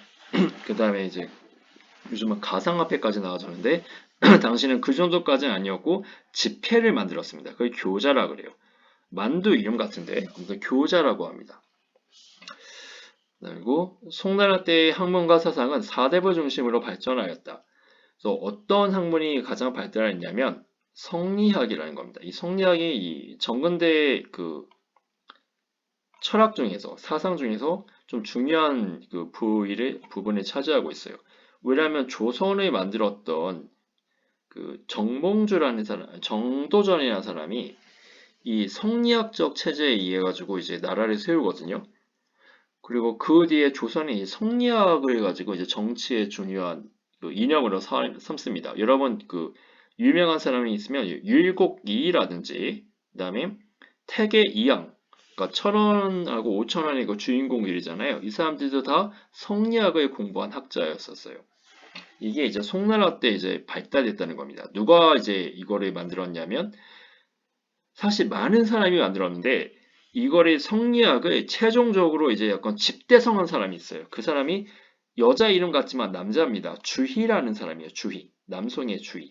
그 다음에 이제 요즘은 가상화폐까지 나와졌는데 당시는 그 정도까지는 아니었고 지폐를 만들었습니다. 그걸 교자라 그래요. 만두 이름 같은데 아무튼 교자라고 합니다. 그리고 송나라 때의 학문과 사상은 사대부 중심으로 발전하였다. 그래서 어떤 학문이 가장 발달했냐면 성리학이라는 겁니다. 이 성리학이 이 정근대 그 철학 중에서 사상 중에서 좀 중요한 그 부분을 차지하고 있어요. 왜냐하면 조선을 만들었던 그 정몽주라는 사람, 정도전이라는 사람이 이 성리학적 체제에 의해 가지고 이제 나라를 세우거든요. 그리고 그 뒤에 조선이 성리학을 가지고 이제 정치에 중요한 그 이념으로 삼습니다. 여러분 그 유명한 사람이 있으면 율곡이라든지 그다음에 태계이양 그러니까 1,000원하고 5,000원이 그 주인공들이잖아요. 이 사람들도 다 성리학을 공부한 학자였었어요. 이게 이제 송나라 때 이제 발달됐다는 겁니다. 누가 이제 이거를 만들었냐면 사실 많은 사람이 만들었는데 이거를 성리학을 최종적으로 이제 약간 집대성한 사람이 있어요. 그 사람이 여자 이름 같지만 남자입니다. 주희라는 사람이에요. 주희. 남성의 주희.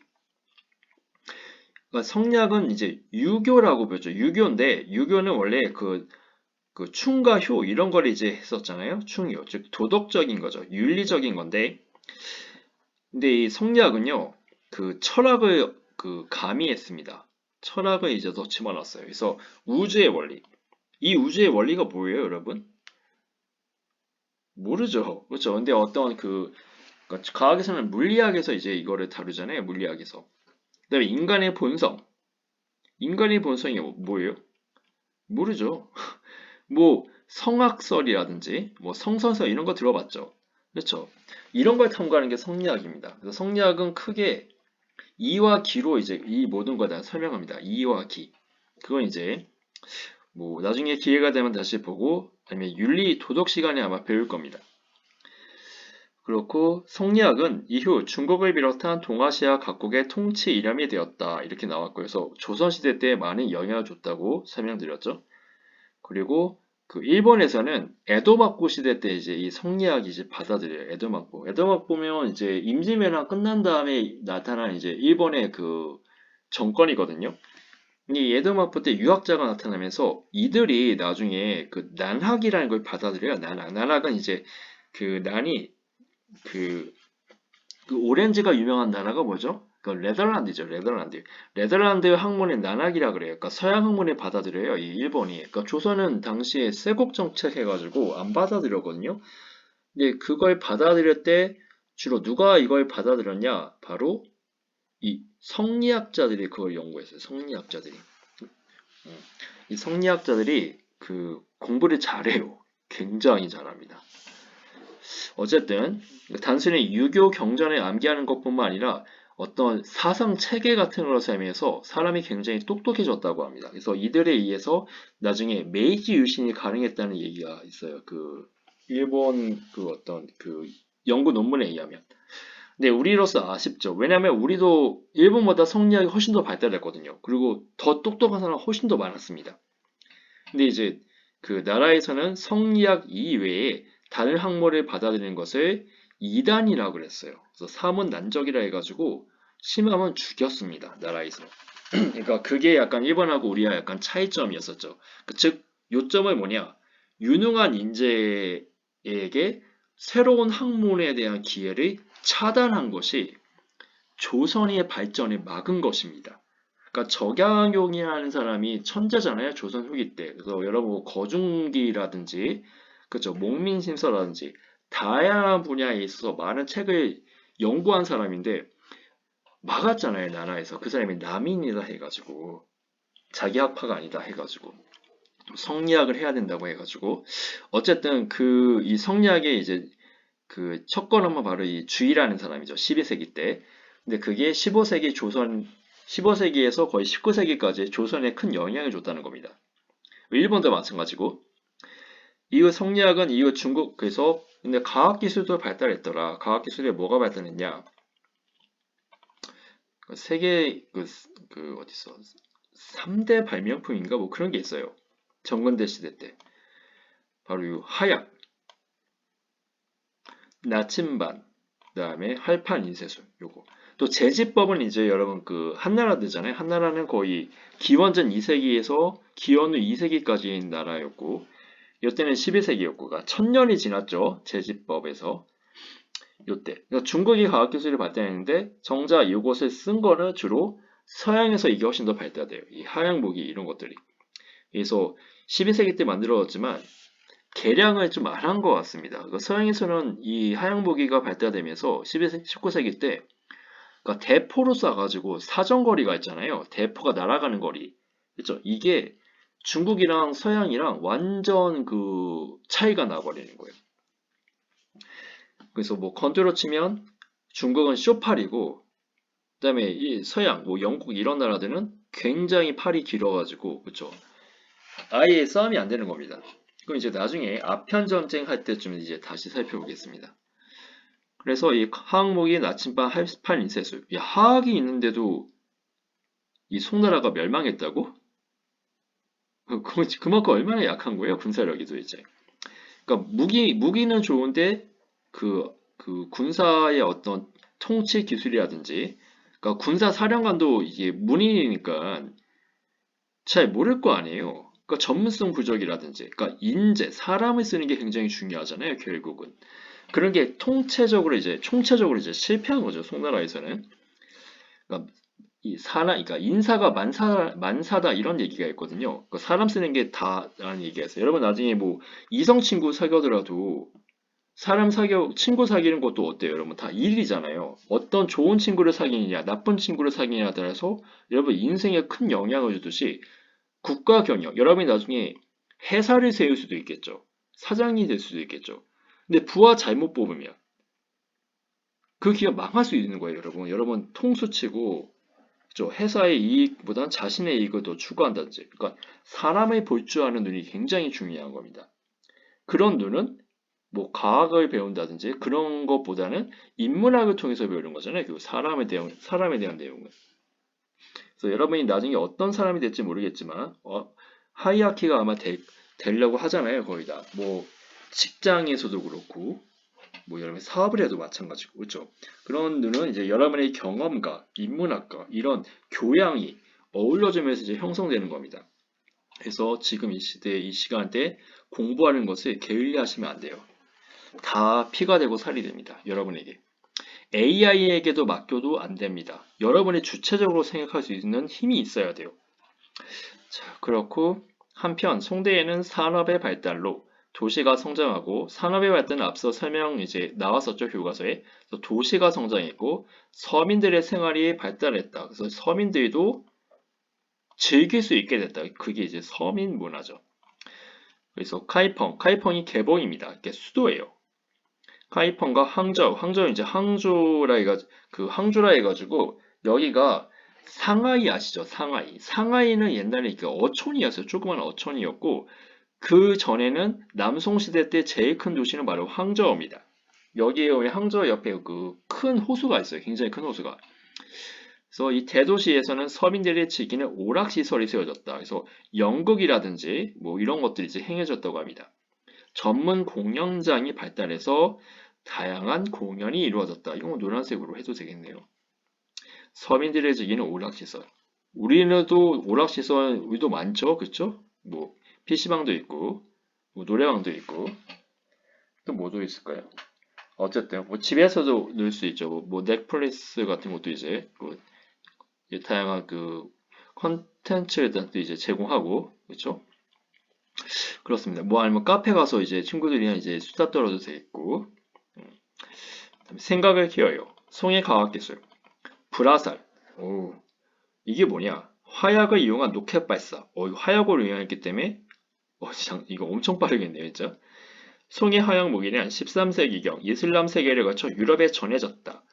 그러니까 성리학은 이제 유교라고 보죠. 유교인데 유교는 원래 그 충과 효 이런 걸 이제 했었잖아요. 충효. 즉 도덕적인 거죠. 윤리적인 건데 근데 이 성리학은요. 그 철학을 그 가미했습니다. 철학을 이제 더 집어넣었어요. 그래서 우주의 원리. 이 우주의 원리가 뭐예요, 여러분? 모르죠. 그렇죠. 근데 어떤 그러니까 과학에서는 물리학에서 이제 이거를 다루잖아요. 물리학에서. 그다음에 인간의 본성. 인간의 본성이 뭐예요? 모르죠. 뭐 성악설이라든지 뭐 성선설 이런 거 들어봤죠. 그렇죠. 이런 걸 탐구하는 게 성리학입니다. 그래서 성리학은 크게 이와 기로 이제 이 모든 걸 다 설명합니다. 이와 기. 그건 이제 뭐 나중에 기회가 되면 다시 보고 아니면 윤리 도덕 시간에 아마 배울 겁니다. 그렇고 성리학은 이후 중국을 비롯한 동아시아 각국의 통치 이념이 되었다. 이렇게 나왔고요. 그래서 조선시대 때 많은 영향을 줬다고 설명드렸죠. 그리고 그 일본에서는 에도막고 시대 때 이제 이 성리학이 이제 받아들여요. 에도막고. 에도막고면 이제 임진왜란 끝난 다음에 나타난 이제 일본의 그 정권이거든요. 이 에도막고 때 유학자가 나타나면서 이들이 나중에 그 난학이라는 걸 받아들여요. 난학. 난학은 이제 그 난이 그, 그 오렌지가 유명한 나라가 뭐죠? 그 네덜란드죠. 네덜란드. 네덜란드 학문의 난학이라 그래요. 그러니까 서양 학문에 받아들여요. 이 일본이. 그러니까 조선은 당시에 쇄국 정책 해가지고 안 받아들였거든요. 근데 그걸 받아들일 때 주로 누가 이걸 받아들였냐? 바로 이 성리학자들이 그걸 연구했어요. 성리학자들이. 이 성리학자들이 그 공부를 잘해요. 굉장히 잘합니다. 어쨌든 단순히 유교 경전을 암기하는 것뿐만 아니라 어떤 사상 체계 같은 걸로 사용해서 사람이 굉장히 똑똑해졌다고 합니다. 그래서 이들에 의해서 나중에 메이지 유신이 가능했다는 얘기가 있어요. 그 일본 그 어떤 그 연구 논문에 의하면. 근데 우리로서 아쉽죠. 왜냐하면 우리도 일본보다 성리학이 훨씬 더 발달했거든요. 그리고 더 똑똑한 사람 훨씬 더 많았습니다. 근데 이제 그 나라에서는 성리학 이외에 다른 학문을 받아들이는 것을 이단이라고 그랬어요. 그래서 사문난적이라 해가지고 심하면 죽였습니다. 나라에서. 그러니까 그게 약간 일본하고 우리가 약간 차이점이었었죠. 즉 요점은 뭐냐? 유능한 인재에게 새로운 학문에 대한 기회를 차단한 것이 조선의 발전을 막은 것입니다. 그러니까 적양용이라는 사람이 천재잖아요. 조선 후기 때. 그래서 여러분 뭐 거중기라든지 그죠 목민심서라든지 다양한 분야에 있어서 많은 책을 연구한 사람인데 막았잖아요. 나라에서. 그 사람이 남인이다 해가지고 자기 학파가 아니다 해가지고 성리학을 해야 된다고 해가지고 어쨌든 그 이 성리학의 이제 그 첫 걸음은 바로 이 주의라는 사람이죠. 12세기 때. 근데 그게 15세기 조선 15세기에서 거의 19세기까지 조선에 큰 영향을 줬다는 겁니다. 일본도 마찬가지고 이후 성리학은 이후 중국에서 근데 과학기술도 발달했더라. 과학기술에 뭐가 발달했냐? 세계 그 어디서 3대 발명품인가 뭐 그런 게 있어요. 정근대 시대 때. 바로 이 하약, 나침반, 그다음에 활판 인쇄술 요거. 또 제지법은 이제 여러분 그 한나라드잖아요. 한나라는 거의 기원전 2세기에서 기원 후 2세기까지인 나라였고 이때는 12세기였고 그러니까 1000년이 지났죠. 제지법에서 요때. 그러니까 중국이 과학기술이 발달했는데 정작 이것을 쓴 거는 주로 서양에서 이게 훨씬 더 발달돼요. 이 하양무기 이런 것들이. 그래서 12세기 때 만들어졌지만 개량을 좀 안 한 것 같습니다. 그러니까 서양에서는 이 하양무기가 발달되면서 19세기 때 그러니까 대포로 쏴가지고 사정거리가 있잖아요. 대포가 날아가는 거리. 그렇죠? 이게 중국이랑 서양이랑 완전 그 차이가 나버리는 거예요. 그래서 뭐 건투로 치면 중국은 쇼팔이고 그다음에 이 서양, 뭐 영국 이런 나라들은 굉장히 팔이 길어가지고 그렇죠? 아예 싸움이 안 되는 겁니다. 그럼 이제 나중에 아편 전쟁 할 때쯤 이제 다시 살펴보겠습니다. 그래서 이 하학목이 나침반 활판 인쇄술. 야, 하학이 있는데도 이 송나라가 멸망했다고? 그만큼 얼마나 약한 거예요, 군사력이 도대체. 그러니까 무기는 좋은데 그 군사의 어떤 통치 기술이라든지, 그러니까 군사 사령관도 이게 문인이니까 잘 모를 거 아니에요. 그러니까 전문성 부족이라든지, 그러니까 인재, 사람을 쓰는 게 굉장히 중요하잖아요, 결국은. 그런 게 총체적으로 이제 실패한 거죠, 송나라에서는. 그러니까 그러니까 인사가 만사다 이런 얘기가 있거든요. 그러니까 사람 쓰는 게 다라는 얘기가 있어요. 여러분 나중에 뭐 이성 친구 사귀더라도 친구 사귀는 것도 어때요? 여러분 다 일이잖아요. 어떤 좋은 친구를 사귀느냐, 나쁜 친구를 사귀느냐에 따라서 여러분 인생에 큰 영향을 주듯이 국가 경영, 여러분이 나중에 회사를 세울 수도 있겠죠. 사장이 될 수도 있겠죠. 근데 부하 잘못 뽑으면 그 기업 망할 수 있는 거예요, 여러분. 여러분 통수치고 그죠? 회사의 이익보단 자신의 이익을 더 추구한다든지. 그러니까 사람을 볼 줄 아는 눈이 굉장히 중요한 겁니다. 그런 눈은 뭐 과학을 배운다든지 그런 것보다는 인문학을 통해서 배우는 거잖아요. 그 사람에 대한 내용은. 그래서 여러분이 나중에 어떤 사람이 될지 모르겠지만 하이아키가 아마 되려고 하잖아요. 거의 다. 뭐 직장에서도 그렇고 뭐 여러분 사업을 해도 마찬가지고 그렇죠. 그런 눈은 이제 여러분의 경험과 인문학과 이런 교양이 어울려지면서 이제 형성되는 겁니다. 그래서 지금 이 시대 이 시간대 공부하는 것을 게을리하시면 안 돼요. 다 피가 되고 살이 됩니다. 여러분에게. AI에게도 맡겨도 안 됩니다. 여러분이 주체적으로 생각할 수 있는 힘이 있어야 돼요. 자, 그렇고 한편 송대에는 산업의 발달로 도시가 성장하고 산업의 발달은 앞서 설명 이제 나왔었죠 교과서에. 그래서 도시가 성장했고 서민들의 생활이 발달했다. 그래서 서민들도 즐길 수 있게 됐다. 그게 이제 서민 문화죠. 그래서 카이펑이 개봉입니다. 이게 수도예요. 카이펑과 항저우 이제 항주라 해가지고 여기가 상하이 아시죠? 상하이는 옛날에 그 어촌이었어요. 조그만 어촌이었고 그 전에는 남송시대 때 제일 큰 도시는 바로 항저우입니다. 여기에 우리 항저우 옆에 그 큰 호수가 있어요. 굉장히 큰 호수가. 그래서 이 대도시에서는 서민들이 즐기는 오락시설이 세워졌다. 그래서 연극이라든지 뭐 이런 것들이 이제 행해졌다고 합니다. 전문 공연장이 발달해서 다양한 공연이 이루어졌다. 이건 노란색으로 해도 되겠네요. 서민들의 즐기는 오락시설. 우리는도 오락시설 우리도 많죠, 그쵸? 뭐 PC방도 있고, 뭐 노래방도 있고, 또 뭐도 있을까요? 어쨌든 뭐 집에서도 놀 수 있죠. 뭐 넷플릭스 같은 것도 이제 다양한 그 컨텐츠들도 이제 제공하고, 그렇죠? 그렇습니다. 뭐 아니면 카페 가서 이제 친구들이랑 이제 수다 떨어도 되겠고, 생각을 키워요. 송해 과학기술, 불화살. 오, 이게 뭐냐? 화약을 이용한 로켓 발사. 이거 화약을 이용했기 때문에 이거 엄청 빠르겠네요, 진짜. 송해 화약 무기는 13세기경 이슬람 세계를 거쳐 유럽에 전해졌다.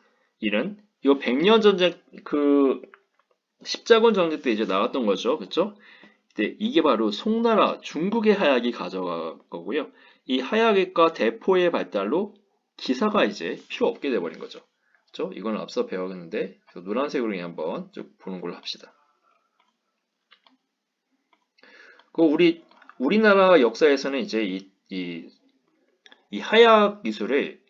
이거 100년 전쟁 그 십자군 전쟁 때 이제 나왔던 거죠, 그렇죠? 근데 이게 바로 송나라 중국의 하약이 가져간 거고요. 이 하약과 대포의 발달로 기사가 이제 필요 없게 돼버린 거죠. 그렇죠? 이건 앞서 배웠는데 노란색으로 한번 쭉 보는 걸로 합시다. 우리나라 역사에서는 이제 이 하약 기술을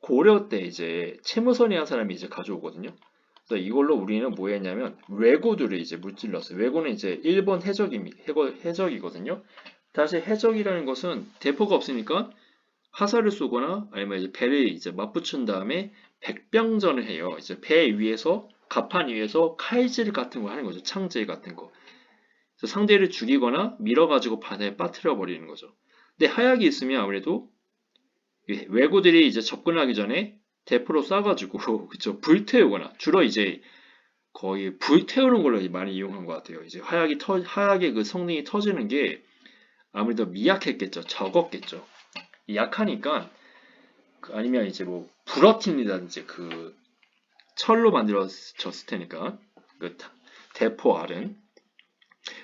고려 때 이제 채무선이라는 사람이 이제 가져오거든요. 그래서 이걸로 우리는 뭐 했냐면 왜고들을 이제 물질렀어요. 왜고는 이제 일본 해적이거든요. 다시 해적이라는 것은 대포가 없으니까 화살을 쏘거나 아니면 이제 배를 이제 맞붙인 다음에 백병전을 해요. 이제 배 위에서 갑판 위에서 칼질 같은 거 하는 거죠. 창질 같은 거. 그래서 상대를 죽이거나 밀어가지고 바다에 빠뜨려 버리는 거죠. 근데 하약이 있으면 아무래도 왜고들이 이제 접근하기 전에 대포로 쏴가지고 그쵸 불태우거나 주로 이제 거의 불태우는 걸로 많이 이용한 것 같아요. 이제 하약의 그 성능이 터지는 게 아무래도 미약했겠죠. 적었겠죠. 약하니까 아니면 이제 뭐 부러틴이라든지 그 철로 만들어졌을 테니까 그 대포 알은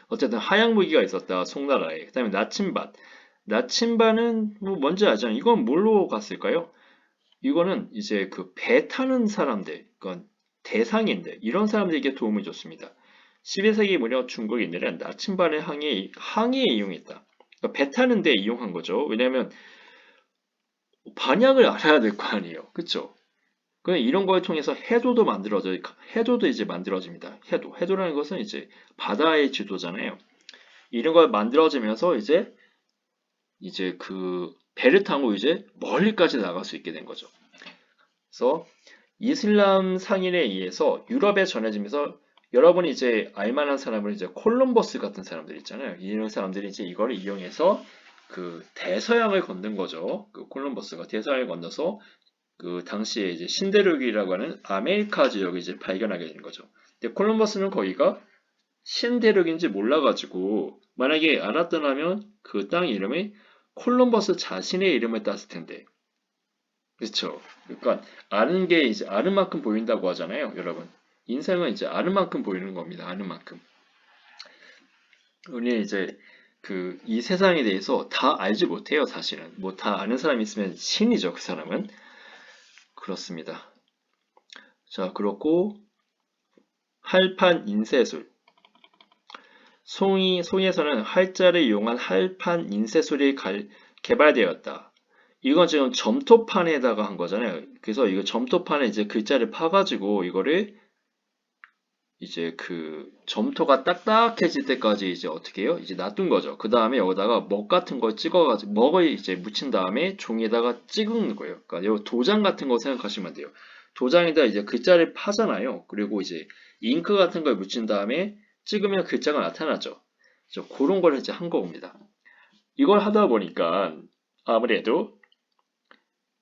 어쨌든 하약 무기가 있었다 송나라에. 그다음에 나침반은 뭐 뭔지 알잖아요. 이건 뭘로 갔을까요? 이거는 이제 그 배 타는 사람들, 그건 대상인들 이런 사람들에게 도움을 줬습니다. 12세기 무렵 중국인들은 나침반을 항해에 이용했다. 그러니까 배 타는 데 이용한 거죠. 왜냐하면 반약을 알아야 될 거 아니에요. 그쵸? 이런 걸 통해서 해도도 이제 만들어집니다. 해도라는 것은 이제 바다의 지도잖아요. 이런 걸 만들어지면서 이제 그 배를 타고 이제 멀리까지 나갈 수 있게 된 거죠. 그래서 이슬람 상인에 의해서 유럽에 전해지면서 여러분이 이제 알만한 사람은 이제 콜럼버스 같은 사람들 있잖아요. 이런 사람들이 이제 이걸 이용해서 그 대서양을 건넌 거죠. 그 콜럼버스가 대서양을 건너서 그 당시에 이제 신대륙이라고 하는 아메리카 지역을 이제 발견하게 된 거죠. 근데 콜럼버스는 거기가 신대륙인지 몰라가지고 만약에 알았더라면 그 땅 이름이 콜럼버스 자신의 이름을 땄을 텐데. 그렇죠. 그러니까 아는 게 이제 아는 만큼 보인다고 하잖아요, 여러분. 인생은 이제 아는 만큼 보이는 겁니다. 아는 만큼. 우리 이제 이 세상에 대해서 다 알지 못해요, 사실은. 뭐 다 아는 사람이 있으면 신이죠, 그 사람은. 그렇습니다. 자, 그렇고 할판 인쇄술. 송에서는 활자를 이용한 할판 인쇄술이 개발되었다. 이건 지금 점토판에다가 한 거잖아요. 그래서 이거 점토판에 이제 글자를 파가지고 이거를 이제 점토가 딱딱해질 때까지 이제 어떻게 해요? 이제 놔둔 거죠. 그 다음에 여기다가 먹 같은 걸 찍어가지고 먹을 이제 묻힌 다음에 종이에다가 찍은 거예요. 그러니까 요 도장 같은 거 생각하시면 돼요. 도장에다 이제 글자를 파잖아요. 그리고 이제 잉크 같은 걸 묻힌 다음에 찍으면 글자가 나타나죠. 그래서 그런 걸 이제 한 겁니다. 이걸 하다 보니까 아무래도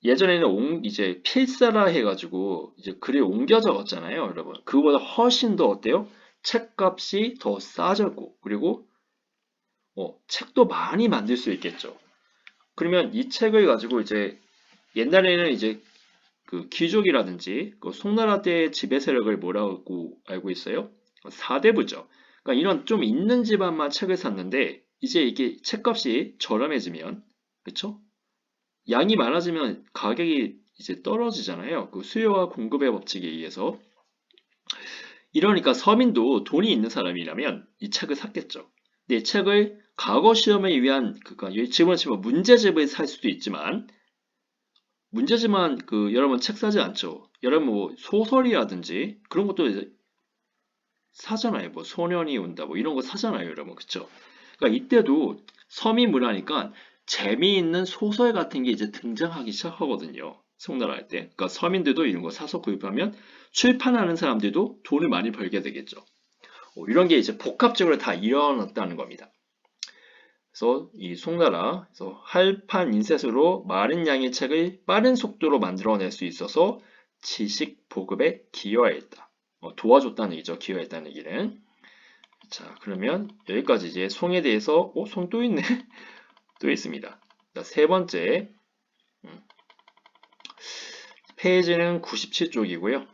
예전에는 이제 필사라 해가지고 이제 글을 옮겨 적었잖아요, 여러분. 그거보다 훨씬 더 어때요? 책값이 더 싸졌고, 그리고 책도 많이 만들 수 있겠죠. 그러면 이 책을 가지고 이제 옛날에는 이제 귀족이라든지 송나라 때 지배 세력을 뭐라고 알고 있어요? 사대부죠. 그러니까 이런 좀 있는 집안만 책을 샀는데 이제 이게 책값이 저렴해지면, 그쵸? 양이 많아지면 가격이 이제 떨어지잖아요. 그 수요와 공급의 법칙에 의해서. 이러니까 서민도 돈이 있는 사람이라면 이 책을 샀겠죠. 근데 이 책을 과거 시험에 위한 그러니까 집어치면 문제집을 살 수도 있지만 문제지만 여러분 책 사지 않죠. 여러분 뭐 소설이라든지 그런 것도 이제 사잖아요. 뭐 소년이 온다 뭐 이런 거 사잖아요, 여러분. 그쵸? 그러니까 이때도 서민 문화니까 재미있는 소설 같은 게 이제 등장하기 시작하거든요. 송나라 할 때. 그러니까 서민들도 이런 거 사서 구입하면 출판하는 사람들도 돈을 많이 벌게 되겠죠. 이런 게 이제 복합적으로 다 일어났다는 겁니다. 그래서 이 송나라, 그래서 할판 인쇄술로 많은 양의 책을 빠른 속도로 만들어낼 수 있어서 지식 보급에 기여했다. 도와줬다는 얘기죠. 기여했다는 얘기는. 자, 그러면 여기까지 이제 송에 대해서, 송 또 있네. 또 있습니다. 자, 세 번째, 페이지는 97쪽이고요.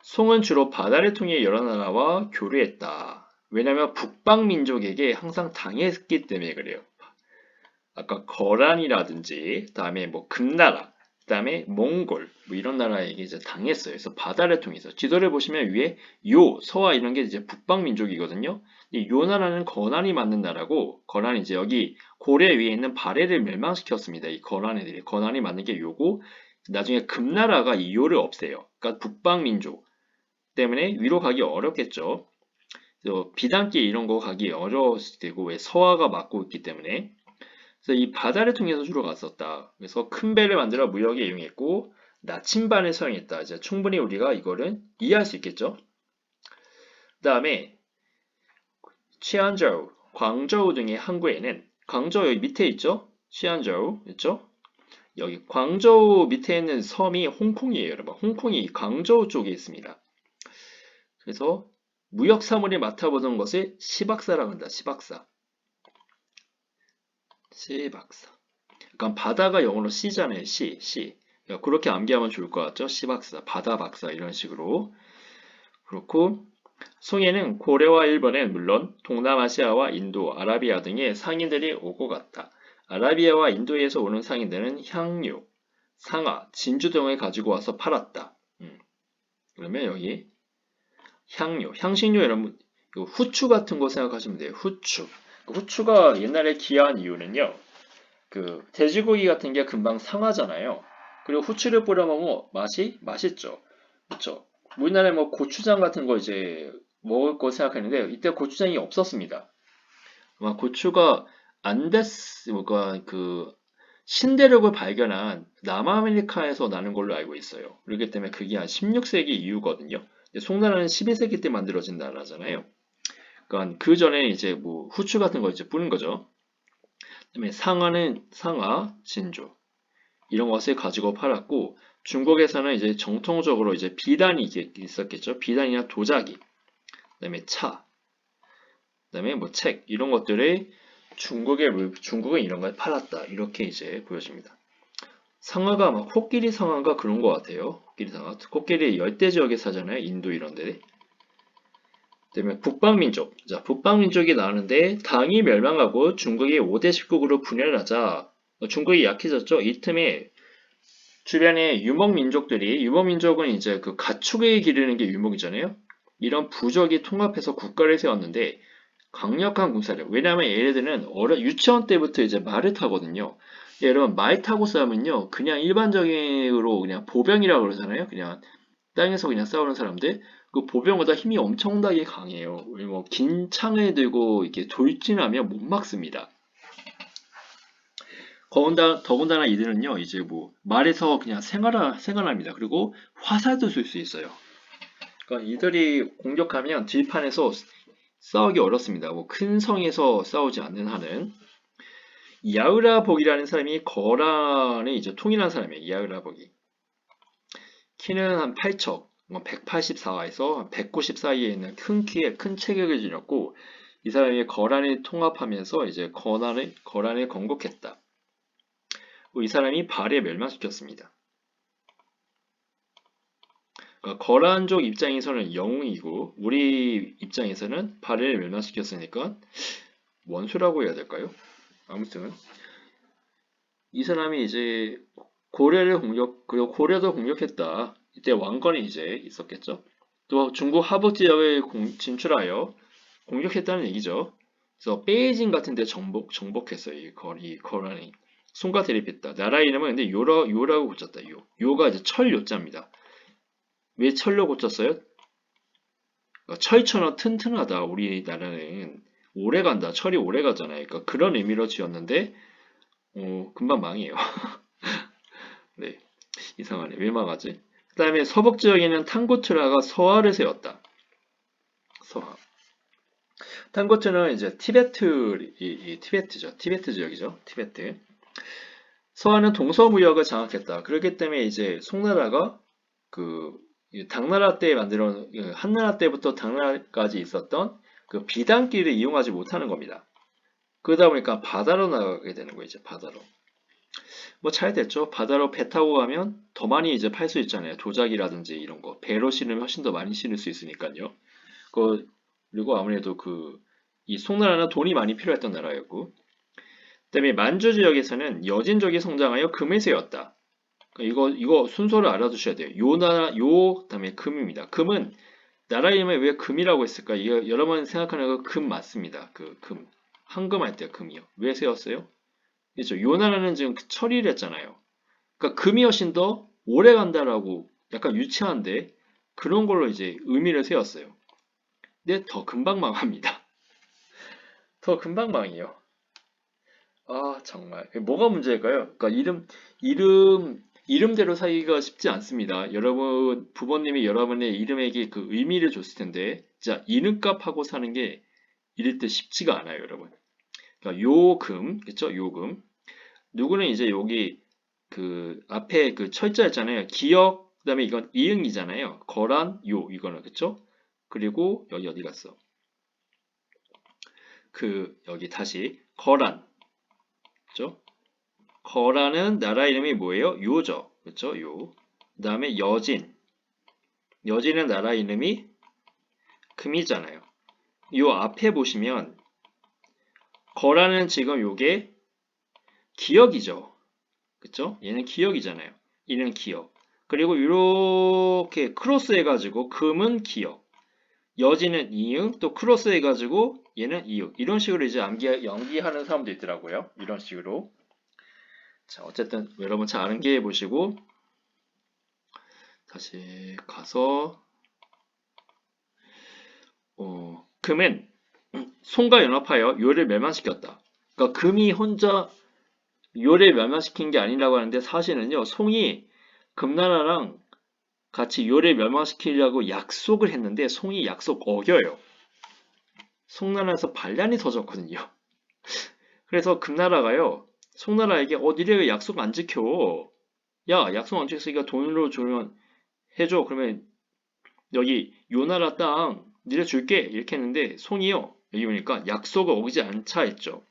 송은 주로 바다를 통해 여러 나라와 교류했다. 왜냐하면 북방 민족에게 항상 당했기 때문에 그래요. 아까 거란이라든지, 그다음에 뭐 금나라, 그다음에 몽골, 뭐 이런 나라에게 이제 당했어요. 그래서 바다를 통해서 지도를 보시면 위에 서와 이런 게 이제 북방 민족이거든요. 요 나라는 거란이 맞는 나라고, 거란이 이제 여기 고래 위에 있는 발해를 멸망시켰습니다. 이 거란이 맞는 게 요고, 나중에 금나라가 이 요를 없애요. 그러니까 북방 민족 때문에 위로 가기 어렵겠죠. 그래서 비단길 이런 거 가기 어려웠을 테고, 왜 서화가 막고 있기 때문에. 그래서 이 바다를 통해서 주로 갔었다. 그래서 큰 배를 만들어 무역에 이용했고 나침반을 사용했다. 이제 충분히 우리가 이거를 이해할 수 있겠죠. 그 다음에 치안저우, 광저우 등의 항구에는 광저우 여기 밑에 있죠. 치안저우 있죠. 여기 광저우 밑에 있는 섬이 홍콩이에요, 여러분. 홍콩이 광저우 쪽에 있습니다. 그래서 무역 사무를 맡아보던 것을 시박사라고 한다. 시박사. 그러니까 바다가 영어로 시잖아요. 시. 그러니까 그렇게 암기하면 좋을 것 같죠? 시박사, 바다 박사 이런 식으로. 그렇고 송에는 고려와 일본은 물론 동남아시아와 인도, 아라비아 등의 상인들이 오고 갔다. 아라비아와 인도에서 오는 상인들은 향료, 상아, 진주 등을 가지고 와서 팔았다. 그러면 여기 향신료 여러분 후추 같은 거 생각하시면 돼요. 후추. 후추가 옛날에 귀한 이유는요. 돼지고기 같은 게 금방 상하잖아요. 그리고 후추를 뿌려 먹으면 맛이 맛있죠. 그렇죠? 우리나라에 뭐 고추장 같은 거 이제 먹을 거 생각했는데 이때 고추장이 없었습니다. 아마 고추가 뭐가 신대륙을 발견한 남아메리카에서 나는 걸로 알고 있어요. 그렇기 때문에 그게 한 16세기 이후거든요. 송나라는 12세기 때 만들어진 나라잖아요. 그러니까 그 전에 이제 뭐 후추 같은 거 이제 뿌는 거죠. 그다음에 상아, 진주 이런 것을 가지고 팔았고 중국에서는 이제 정통적으로 이제 비단이 있었겠죠. 비단이나 도자기, 그다음에 차, 그다음에 뭐 책 이런 것들을 중국은 이런 걸 팔았다 이렇게 이제 보여집니다. 상아가 막 코끼리 상아인가 그런 것 같아요. 코끼리 열대 지역에 사잖아요. 인도 이런 데. 그다음에 북방민족. 자, 북방민족이 나오는데 당이 멸망하고 중국이 5대 19국으로 분열하자 중국이 약해졌죠. 이 틈에 주변에 유목민족은 이제 그 가축을 기르는 게 유목이잖아요. 이런 부족이 통합해서 국가를 세웠는데 강력한 군사력. 왜냐하면 얘네들은 유치원 때부터 이제 말을 타거든요. 여러분 말 타고 싸우면요, 그냥 일반적으로 그냥 보병이라고 그러잖아요. 그냥 땅에서 그냥 싸우는 사람들. 그 보병보다 힘이 엄청나게 강해요. 뭐 긴 창을 들고 이렇게 돌진하면 못 막습니다. 더군다나 이들은요, 이제 뭐 말에서 그냥 생활합니다. 그리고 화살도 쏠 수 있어요. 그러니까 이들이 공격하면 들판에서 싸우기 어렵습니다. 뭐 큰 성에서 싸우지 않는 한은. 야으라복이라는 사람이 거란을 이제 통일한 사람이에요. 야으라복이. 키는 한 8척, 184에서 190 사이에 있는 큰 키에 큰 체격을 지녔고, 이 사람이 거란을 통합하면서 이제 거란을 건국했다. 이 사람이 발에 멸망시켰습니다. 그러니까 거란족 입장에서는 영웅이고 우리 입장에서는 발을 멸망시켰으니까 원수라고 해야 될까요? 아무튼 이 사람이 이제 그리고 고려도 공격했다. 이때 왕건이 이제 있었겠죠. 또 중국 하북 지역을 진출하여 공격했다는 얘기죠. 그래서 베이징 같은 데 정복했어요. 이 거란이. 손과 대립했다. 나라 이름은 근데 요라고 붙였다. 요가 이제 철요자입니다. 왜 철로 고쳤어요? 그러니까 철처럼 튼튼하다. 우리나라는 오래 간다. 철이 오래 가잖아요. 그러니까 그런 의미로 지었는데 금방 망해요. 네, 이상하네. 왜 망하지? 그 다음에 서북 지역에는 탕고트라가 서하를 세웠다. 서하. 탕고트는 이제 티베트죠. 티베트 지역이죠. 티베트. 서하는 동서무역을 장악했다. 그렇기 때문에 이제 송나라가 그 당나라 때 한나라 때부터 당나라까지 있었던 그 비단길을 이용하지 못하는 겁니다. 그러다 보니까 바다로 나가게 되는 거예요. 이제 바다로. 뭐 잘 됐죠. 바다로 배 타고 가면 더 많이 이제 팔 수 있잖아요. 도자기라든지 이런 거. 배로 실으면 훨씬 더 많이 실을 수 있으니까요. 그리고 아무래도 이 송나라는 돈이 많이 필요했던 나라였고. 그다음에 만주 지역에서는 여진족이 성장하여 금을 세웠다. 이거 순서를 알아두셔야 돼요. 그다음에 금입니다. 금은 나라 이름을 왜 금이라고 했을까? 이거 여러 번 생각하는 거 금 맞습니다. 그 금. 황금할 때 금이요. 왜 세웠어요? 그렇죠. 요 나라는 지금 처리를 했잖아요. 그러니까 금이 훨씬 더 오래 간다라고 약간 유치한데 그런 걸로 이제 의미를 세웠어요. 근데 더 금방 망합니다. 더 금방 망해요. 아, 정말. 뭐가 문제일까요? 그러니까 이름대로 살기가 쉽지 않습니다. 부모님이 여러분의 이름에게 그 의미를 줬을 텐데, 진짜 이름값하고 사는 게 이럴 때 쉽지가 않아요, 여러분. 그러니까 요금, 그쵸? 요금. 누구는 이제 여기 그 앞에 그 철자 있잖아요. 기역, 그 다음에 이건 이응이잖아요. 거란, 이거는, 그쵸? 그리고 여기 어디 갔어? 여기 다시, 거란. 그쵸? 거라는 나라 이름이 뭐예요? 요죠. 그쵸? 요. 그 다음에 여진. 여진은 나라 이름이 금이잖아요. 요 앞에 보시면 거라는 지금 요게 기역이죠. 그쵸? 얘는 기역이잖아요. 얘는 기역. 그리고 이렇게 크로스 해가지고 금은 기역. 여진은 이응, 또 크로스 해가지고 얘는 이응. 이런 식으로 이제 연기하는 사람도 있더라고요. 이런 식으로. 자, 어쨌든 여러분 잘 암기해 보시고 다시 가서 금은 송과 연합하여 요를 멸망시켰다. 그러니까 금이 혼자 요를 멸망시킨 게 아니라고 하는데 사실은요, 송이 금나라랑 같이 요를 멸망시키려고 약속을 했는데 송이 약속 어겨요. 송나라에서 반란이 터졌거든요. 그래서 금나라가요, 송나라에게 니네 약속 안 지켜. 야, 약속 안 지켰으니까 돈으로 주면 해줘. 그러면 여기 요 나라 땅 니네 줄게. 이렇게 했는데 송이요. 여기 보니까 약속을 어기지 않자 했죠.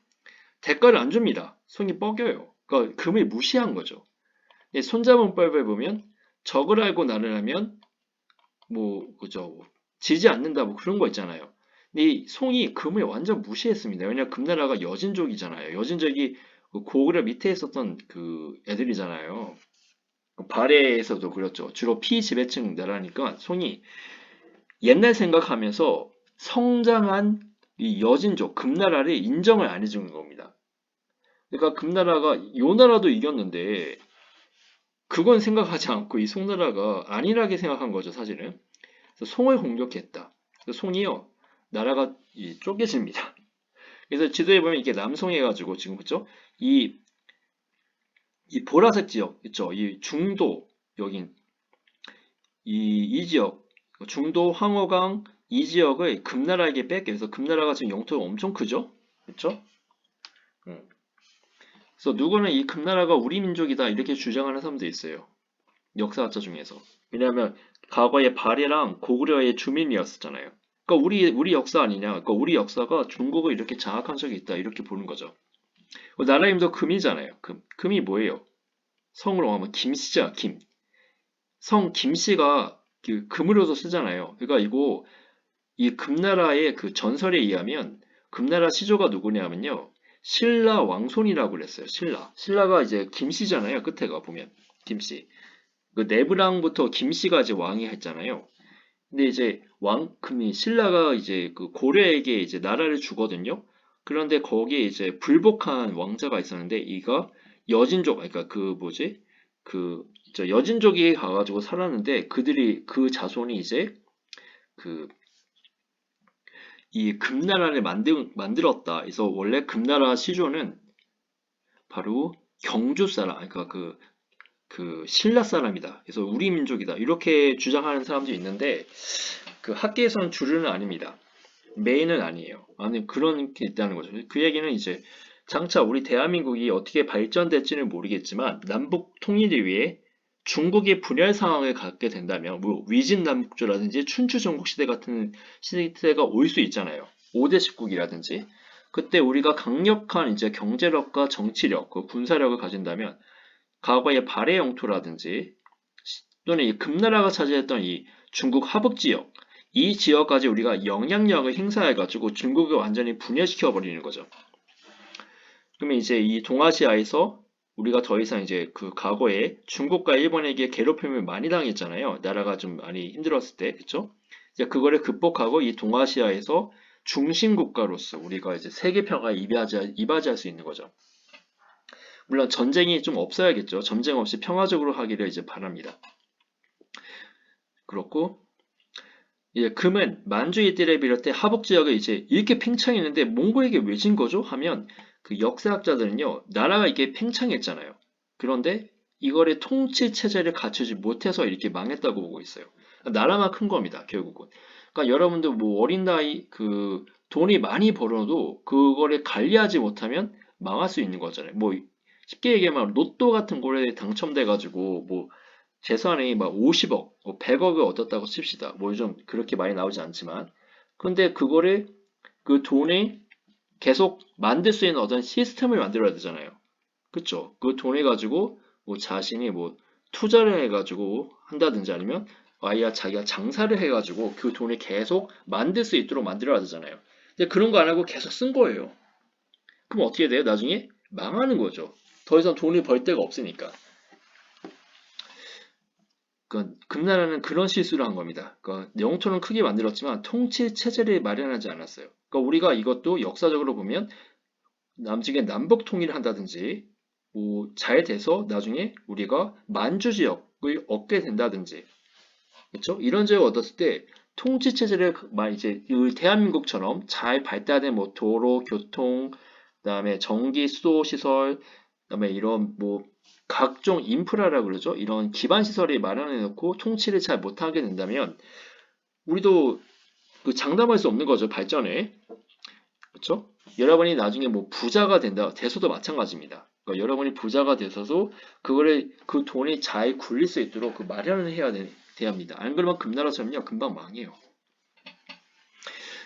대가를 안 줍니다. 송이 뻐겨요. 그러니까 금을 무시한 거죠. 손자문법에 보면 적을 알고 나를 하면 그죠. 지지 않는다 뭐 그런 거 있잖아요. 근데 이 송이 금을 완전 무시했습니다. 왜냐면 금나라가 여진족이잖아요. 여진족이 그 고구려 밑에 있었던 그 애들이잖아요. 발해에서도 그렇죠. 주로 피지배층 나라니까 송이 옛날 생각하면서 성장한 이 여진족 금나라를 인정을 안 해주는 겁니다. 그러니까 금나라가 요 나라도 이겼는데 그건 생각하지 않고 이 송나라가 안일하게 생각한 거죠, 사실은. 그래서 송을 공격했다. 그래서 송이요, 나라가 쪼개집니다. 그래서 지도에 보면 이게 남송 해가지고 지금 그죠? 이, 이 보라색 지역 있죠? 이 중도 여긴 이 지역 중도 황허강 이 지역을 금나라에게 뺏겨. 그래서 금나라가 지금 영토가 엄청 크죠? 그쵸? 음. 그래서 누구는 이 금나라가 우리 민족이다 이렇게 주장하는 사람도 있어요. 역사학자 중에서. 왜냐하면 과거에 발해랑 고구려의 주민이었었잖아요. 그러니까 우리 역사 아니냐? 그러니까 우리 역사가 중국을 이렇게 장악한 적이 있다 이렇게 보는 거죠. 나라 이름도 금이잖아요. 금. 금이 뭐예요? 성으로 하면 김씨자 김. 성 김씨가 그 금으로도 쓰잖아요. 그러니까 이거 이 금나라의 그 전설에 의하면 금나라 시조가 누구냐면요. 신라 왕손이라고 그랬어요. 신라. 신라가 이제 김씨잖아요. 끝에가 보면 김씨. 그 네브랑부터 김씨가 이제 왕이 했잖아요. 근데 이제 금이 신라가 이제 그 고려에게 이제 나라를 주거든요. 그런데 거기에 이제 불복한 왕자가 있었는데 이가 여진족, 그러니까 그 뭐지? 그 여진족이 가가지고 살았는데 그들이 그 자손이 이제 그 이 금나라를 만들었다. 그래서 원래 금나라 시조는 바로 경주 사람, 그러니까 그 신라 사람이다. 그래서 우리 민족이다. 이렇게 주장하는 사람도 있는데 그 학계에서는 주류는 아닙니다. 메인은 아니에요. 아니 그런 게 있다는 거죠. 그 얘기는 이제 장차 우리 대한민국이 어떻게 발전될지는 모르겠지만 남북 통일을 위해 중국이 분열 상황을 갖게 된다면 뭐 위진남북조라든지 춘추전국 시대 같은 시대가 올 수 있잖아요. 5대 10국이라든지 그때 우리가 강력한 이제 경제력과 정치력, 그 군사력을 가진다면 과거의 발해 영토라든지 또는 이 금나라가 차지했던 이 중국 하북 지역 이 지역까지 우리가 영향력을 행사해가지고 중국을 완전히 분열시켜 버리는 거죠. 그러면 이제 이 동아시아에서 우리가 더 이상 이제 그 과거에 중국과 일본에게 괴롭힘을 많이 당했잖아요. 나라가 좀 많이 힘들었을 때, 그쵸? 이제 그거를 극복하고 이 동아시아에서 중심 국가로서 우리가 이제 세계 평화에 이바지할 수 있는 거죠. 물론 전쟁이 좀 없어야겠죠. 전쟁 없이 평화적으로 하기를 이제 바랍니다. 그렇고 이제 금은 만주 이때를 비롯해 하북 지역을 이제 이렇게 팽창했는데 몽고에게 왜 진 거죠? 하면 그 역사학자들은요 나라가 이게 팽창했잖아요. 그런데 이거를 통치 체제를 갖추지 못해서 이렇게 망했다고 보고 있어요. 나라만 큰 겁니다. 결국은. 그러니까 여러분들 뭐 어린 나이 그 돈이 많이 벌어도 그거를 관리하지 못하면 망할 수 있는 거잖아요. 뭐 쉽게 얘기하면 로또 같은 거에 당첨돼 가지고 뭐 재산이 막 50억, 100억을 얻었다고 칩시다. 뭐 요즘 그렇게 많이 나오지 않지만. 근데 그거를 그 돈에 계속 만들 수 있는 어떤 시스템을 만들어야 되잖아요. 그쵸? 그 돈을 가지고 뭐 자신이 뭐 투자를 해가지고 한다든지 아니면 아예 자기가 장사를 해가지고 그 돈을 계속 만들 수 있도록 만들어야 되잖아요. 근데 그런 거 안 하고 계속 쓴 거예요. 그럼 어떻게 돼요? 나중에 망하는 거죠. 더 이상 돈을 벌 데가 없으니까. 그러니까 금나라는 그런 실수를 한 겁니다. 그러니까 영토는 크게 만들었지만 통치 체제를 마련하지 않았어요. 그러니까 우리가 이것도 역사적으로 보면 나중에 남북 통일을 한다든지 뭐 잘 돼서 나중에 우리가 만주 지역을 얻게 된다든지 그렇죠? 이런 지역을 얻었을 때 통치 체제를 이제 대한민국처럼 잘 발달된 뭐 도로, 교통, 그다음에 전기, 수도 시설, 그다음에 이런 뭐 각종 인프라라 그러죠. 이런 기반 시설이 마련해 놓고 통치를 잘 못하게 된다면 우리도 그 장담할 수 없는 거죠. 발전에. 그렇죠? 여러분이 나중에 뭐 부자가 된다. 돼서도 마찬가지입니다. 그러니까 여러분이 부자가 돼서도 그거를 그 돈이 잘 굴릴 수 있도록 그 마련을 돼야 합니다. 안 그러면 금나라처럼요. 금방 망해요.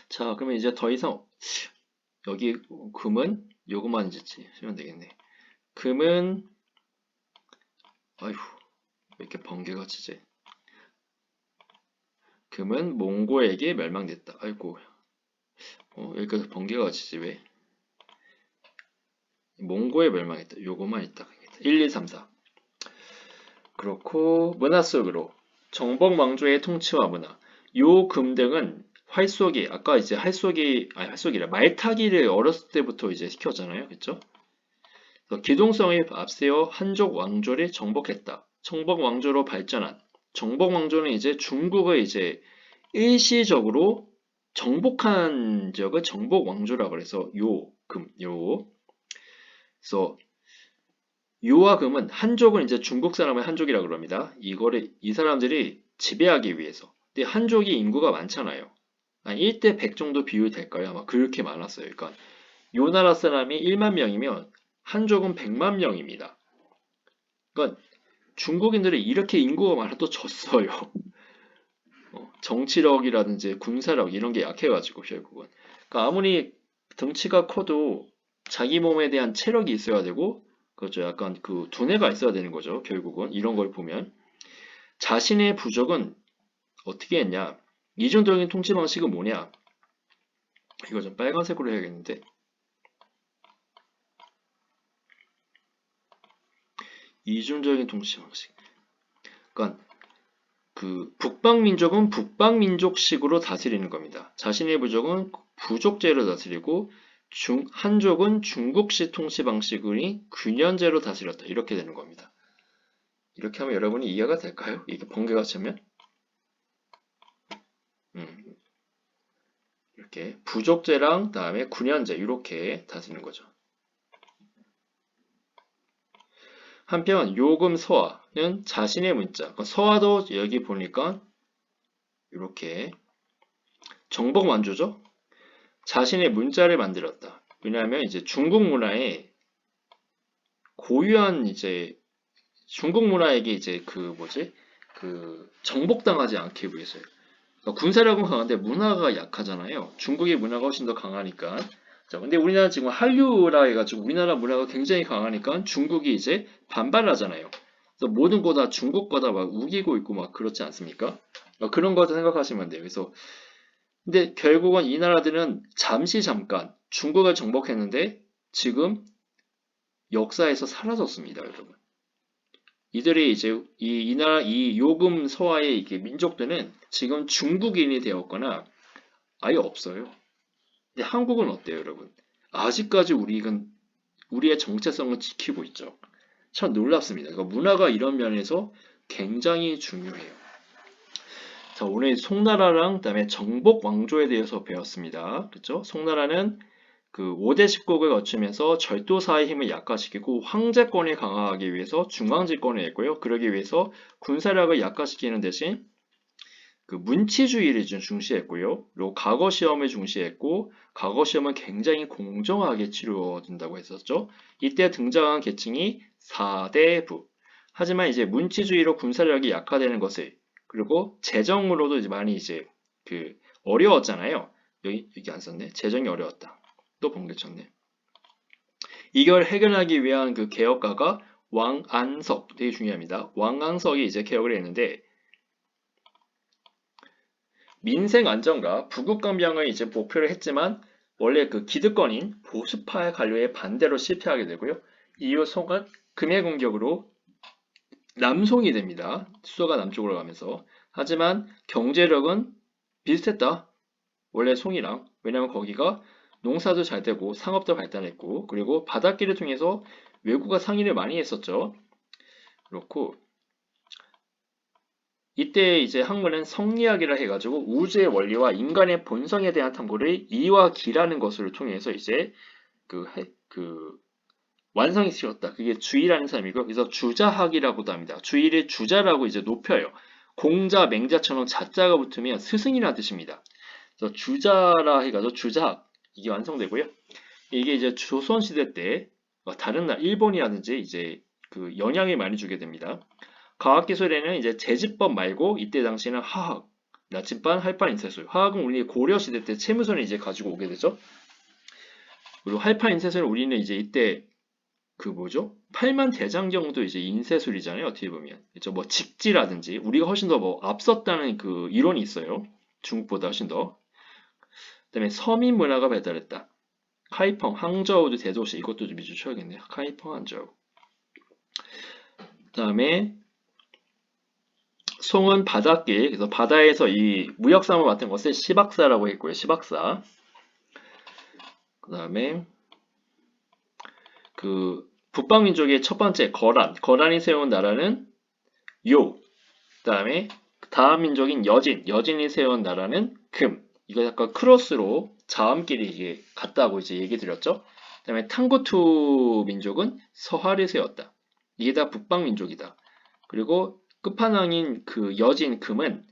자, 그러면 이제 더 이상 여기 금은 요것만 이제 쓰면 되겠네. 금은 아휴 왜 이렇게 번개가 치지? 금은 몽고에게 멸망됐다. 아이고, 여기까지 번개가 치지 왜? 몽고에 멸망했다. 요거만 있다. 1, 2, 3, 4. 그렇고 문화 속으로 정복 왕조의 통치와 문화. 요 금 등은 활쏘기, 아까 이제 활쏘기라 말타기를 어렸을 때부터 이제 시켰잖아요. 그쵸? 기동성에 앞세워 한족 왕조를 정복했다. 정복 왕조로 발전한. 정복 왕조는 이제 중국을 이제 일시적으로 정복한 지역을 정복 왕조라고 그래서 요. 그래서 요와 금은 한족은 이제 중국 사람의 한족이라고 그럽니다. 이 사람들이 지배하기 위해서. 근데 한족이 인구가 많잖아요. 한 1대 100 정도 비율 될까요? 아마 그렇게 많았어요. 그러니까 요 나라 사람이 1만 명이면 한족은 100만 명입니다. 그러니까 중국인들이 이렇게 인구가 많아도 졌어요. 정치력이라든지 군사력 이런 게 약해가지고 결국은. 그러니까 아무리 덩치가 커도 자기 몸에 대한 체력이 있어야 되고, 그렇죠. 약간 그 두뇌가 있어야 되는 거죠. 결국은 이런 걸 보면 자신의 부족은 어떻게 했냐? 이중적인 통치 방식은 뭐냐? 이거 좀 빨간색으로 해야겠는데. 이중적인 통치 방식. 그러니까 그 북방민족은 북방민족식으로 다스리는 겁니다. 자신의 부족은 부족제로 다스리고 한족은 중국식 통치 방식으로 균연제로 다스렸다. 이렇게 되는 겁니다. 이렇게 하면 여러분이 이해가 될까요? 이게 번개가 치면 이렇게 부족제랑 다음에 균연제 이렇게 다스리는 거죠. 한편 요금 서화는 자신의 문자, 서화도 여기 보니까 이렇게 정복 완조죠. 자신의 문자를 만들었다. 왜냐하면 이제 중국 문화에 고유한 이제 중국 문화에게 이제 그 정복당하지 않게 위해서요. 그러니까 군사력은 강한데 문화가 약하잖아요. 중국의 문화가 훨씬 더 강하니까. 자, 근데 우리나라 지금 한류라 해가지고 우리나라 문화가 굉장히 강하니까 중국이 이제 반발하잖아요. 그래서 모든 거 다 중국 거다 막 우기고 있고 막 그렇지 않습니까? 그런 거 생각하시면 돼요. 그래서 근데 결국은 이 나라들은 잠깐 중국을 정복했는데 지금 역사에서 사라졌습니다, 여러분. 이들이 이제 이 나라 이 요금 서화의 이게 민족들은 지금 중국인이 되었거나 아예 없어요. 근데 한국은 어때요, 여러분? 아직까지 우리의 정체성을 지키고 있죠. 참 놀랍습니다. 그러니까 문화가 이런 면에서 굉장히 중요해요. 자, 오늘 송나라랑 그다음에 정복 왕조에 대해서 배웠습니다. 그렇죠? 송나라는 그 5대 십국을 거치면서 절도사의 힘을 약화시키고 황제권을 강화하기 위해서 중앙집권을 했고요. 그러기 위해서 군사력을 약화시키는 대신 그 문치주의를 좀 중시했고요. 그리고 과거 시험을 중시했고 과거 시험은 굉장히 공정하게 치루어진다고 했었죠. 이때 등장한 계층이 4대부. 하지만 이제 문치주의로 군사력이 약화되는 것을 그리고 재정으로도 이제 많이 이제 그 어려웠잖아요. 여기 안 썼네. 재정이 어려웠다. 또 번개쳤네. 이걸 해결하기 위한 그 개혁가가 왕안석 되게 중요합니다. 왕안석이 이제 개혁을 했는데 민생 안정과 부국 감량을 이제 목표를 했지만 원래 그 기득권인 보수파의 관료의 반대로 실패하게 되고요. 이후 송은 금의 공격으로 남송이 됩니다. 수도가 남쪽으로 가면서. 하지만 경제력은 비슷했다. 원래 송이랑. 왜냐면 거기가 농사도 잘 되고 상업도 발달했고 그리고 바닷길을 통해서 외국과 상의를 많이 했었죠. 그렇고 이때 이제 학문은 성리학이라 해가지고 우주의 원리와 인간의 본성에 대한 탐구를 이와 기라는 것을 통해서 이제 그 완성이 되었다. 그게 주의라는 사람이고요. 그래서 주자학이라고도 합니다. 주의를 주자라고 이제 높여요. 공자, 맹자처럼 자자가 붙으면 스승이라는 뜻입니다. 그래서 주자라 해가지고 주자학 이게 완성되고요. 이게 이제 조선시대 때 다른 나라 일본이라든지 이제 그 영향을 많이 주게 됩니다. 과학기술에는 이제 제지법 말고 이때 당시에는 화학, 나침반, 할판, 인쇄술. 화학은 우리 고려 시대 때 채무선을 이제 가지고 오게 되죠. 그리고 할판, 인쇄술은 우리는 이제 이때 그 뭐죠? 팔만 대장경도 이제 인쇄술이잖아요. 어떻게 보면. 그죠? 뭐 직지라든지 우리가 훨씬 더 뭐 앞섰다는 그 이론이 있어요. 중국보다 훨씬 더. 그다음에 서민 문화가 발달했다. 카이펑, 항저우도 대도시 이것도 좀 미주 쳐야겠네요. 카이펑, 항저우. 그다음에 송은 바닷길, 그래서 바다에서 이 무역사물 맡은 것을 시박사라고 했고요. 시박사. 그다음에 그 북방민족의 첫 번째 거란이 세운 나라는 요. 그다음에 다음 민족인 여진이 세운 나라는 금. 이거 약간 크로스로 자음끼리 이게 같다고 이제 얘기 드렸죠. 그다음에 탕구투 민족은 서하를 세웠다. 이게 다 북방민족이다. 그리고 끝판왕인 그 여진 금은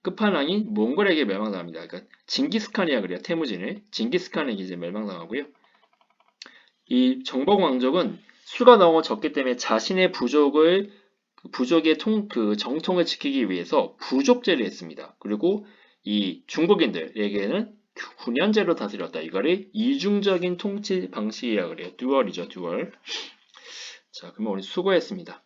끝판왕인 몽골에게 멸망당합니다. 그러니까 징기스칸이라 그래요. 태무진을 징기스칸에게 이제 멸망당하고요. 이 정복 왕족은 수가 너무 적기 때문에 자신의 부족의 정통을 지키기 위해서 부족제를 했습니다. 그리고 이 중국인들에게는 9년제로 다스렸다. 이거를 이중적인 통치 방식이라고 그래요. 듀얼이죠, 듀얼. 자, 그러면 우리 수고했습니다.